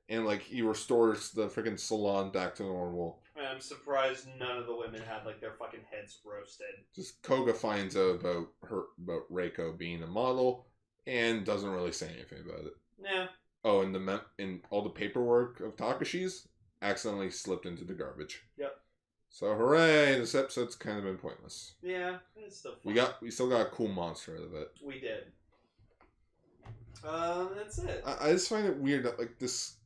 and like he restores the freaking salon back to normal. I'm surprised none of the women had like their fucking heads roasted. Just Koga finds out about Reiko being a model, and doesn't really say anything about it. Yeah. Oh, and in all the paperwork of Takashi's accidentally slipped into the garbage. Yep. So hooray! This episode's kind of been pointless. Yeah, it's still fun. We still got a cool monster out of it. We did. That's it. I just find it weird that like this,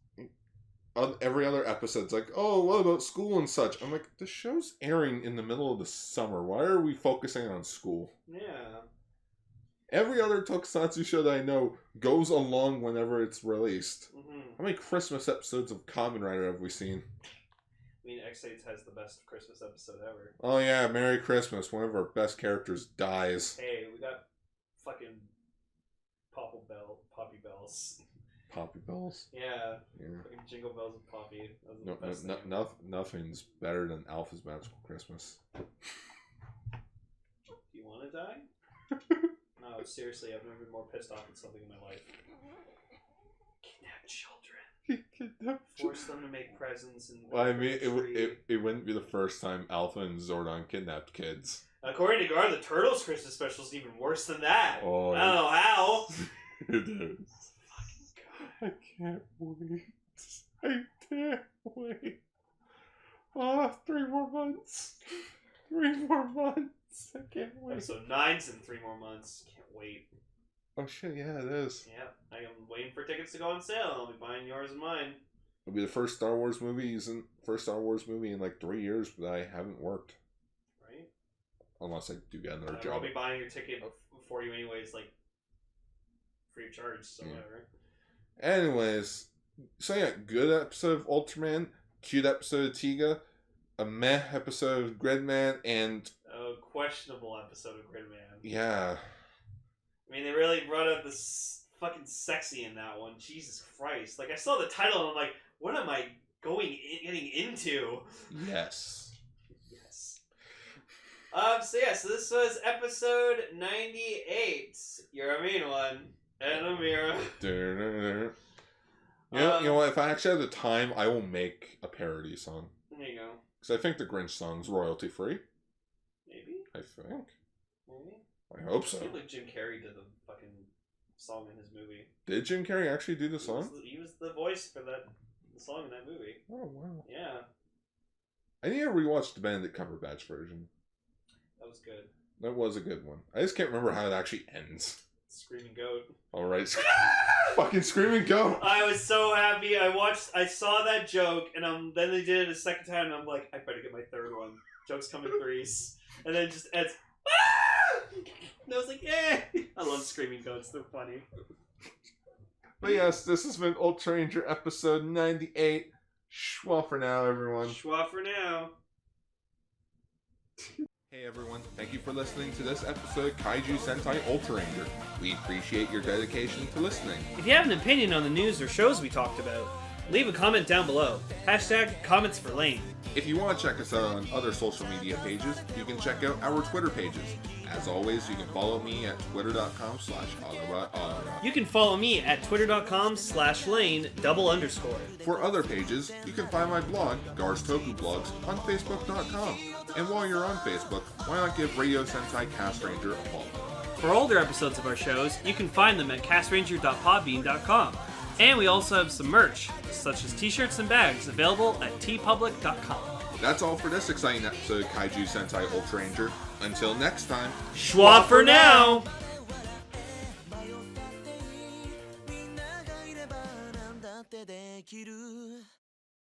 every other episode's like, oh, what about school and such? I'm like, the show's airing in the middle of the summer. Why are we focusing on school? Yeah. Every other tokusatsu show that I know goes along whenever it's released. Mm-hmm. How many Christmas episodes of Kamen Rider have we seen? I mean, X8 has the best Christmas episode ever. Oh yeah, Merry Christmas. One of our best characters dies. Hey, we got fucking Poppy Bells. Poppy Bells? Yeah. Fucking Jingle Bells and Poppy. Nothing's better than Alpha's Magical Christmas. Do you want to die? No, seriously, I've never been more pissed off at something in my life. Kidnap children. Force them to make presents and. Well, I mean, it wouldn't be the first time Alpha and Zordon kidnapped kids. According to Gar, the Turtles Christmas special is even worse than that. Oh, I don't know how. It is. I can't wait. I can't wait. Oh, 3 more months. 3 more months. I can't wait. Episode 9's in 3 more months. Can't wait. Oh shit, yeah, it is. Yeah, I am waiting for tickets to go on sale. I'll be buying yours and mine. It'll be the first Star Wars movie in like 3 years that I haven't worked. Right? Unless I do get another job. I'll be buying your ticket for you anyways, like free of charge, so whatever. Anyways, so yeah, good episode of Ultraman, cute episode of Tiga, a meh episode of Gridman, and a questionable episode of Gridman. Yeah. I mean, they really brought up this fucking sexy in that one. Jesus Christ! Like, I saw the title and I'm like, what am I getting into? Yes. Yes. So this was episode 98. You're a mean one. Enomera. You know what? If I actually have the time, I will make a parody song. There you go. Because I think the Grinch song's royalty free. Maybe. I think. Maybe. I hope so. I feel like Jim Carrey did the fucking song in his movie. Did Jim Carrey actually do the song? He was the voice for the song in that movie. Oh, wow. Yeah. I need to rewatch the Benedict Cumberbatch version. That was good. That was a good one. I just can't remember how it actually ends. Screaming Goat. Alright. Fucking Screaming Goat. I was so happy. I saw that joke, and then they did it a second time, and I'm like, I better get my third one. Jokes come in threes. And then just adds, and I was like, yeah. I love Screaming Goats. They're funny. But yes, this has been Ultraranger episode 98. Schwa for now, everyone. Schwa for now. Hey everyone, thank you for listening to this episode of Kaiju Sentai Ultraranger. We appreciate your dedication to listening. If you have an opinion on the news or shows we talked about, leave a comment down below. #comments for Lane. If you want to check us out on other social media pages, you can check out our Twitter pages. As always, you can follow me at twitter.com/Autobot. You can follow me at twitter.com/Lane_. For other pages, you can find my blog, Gar's Toku Blogs, on facebook.com. And while you're on Facebook, why not give Radio Sentai Castranger a follow? For older episodes of our shows, you can find them at castranger.podbean.com. And we also have some merch, such as t-shirts and bags, available at tpublic.com. That's all for this exciting episode of Kaiju Sentai Ultraranger. Until next time, Schwa for now!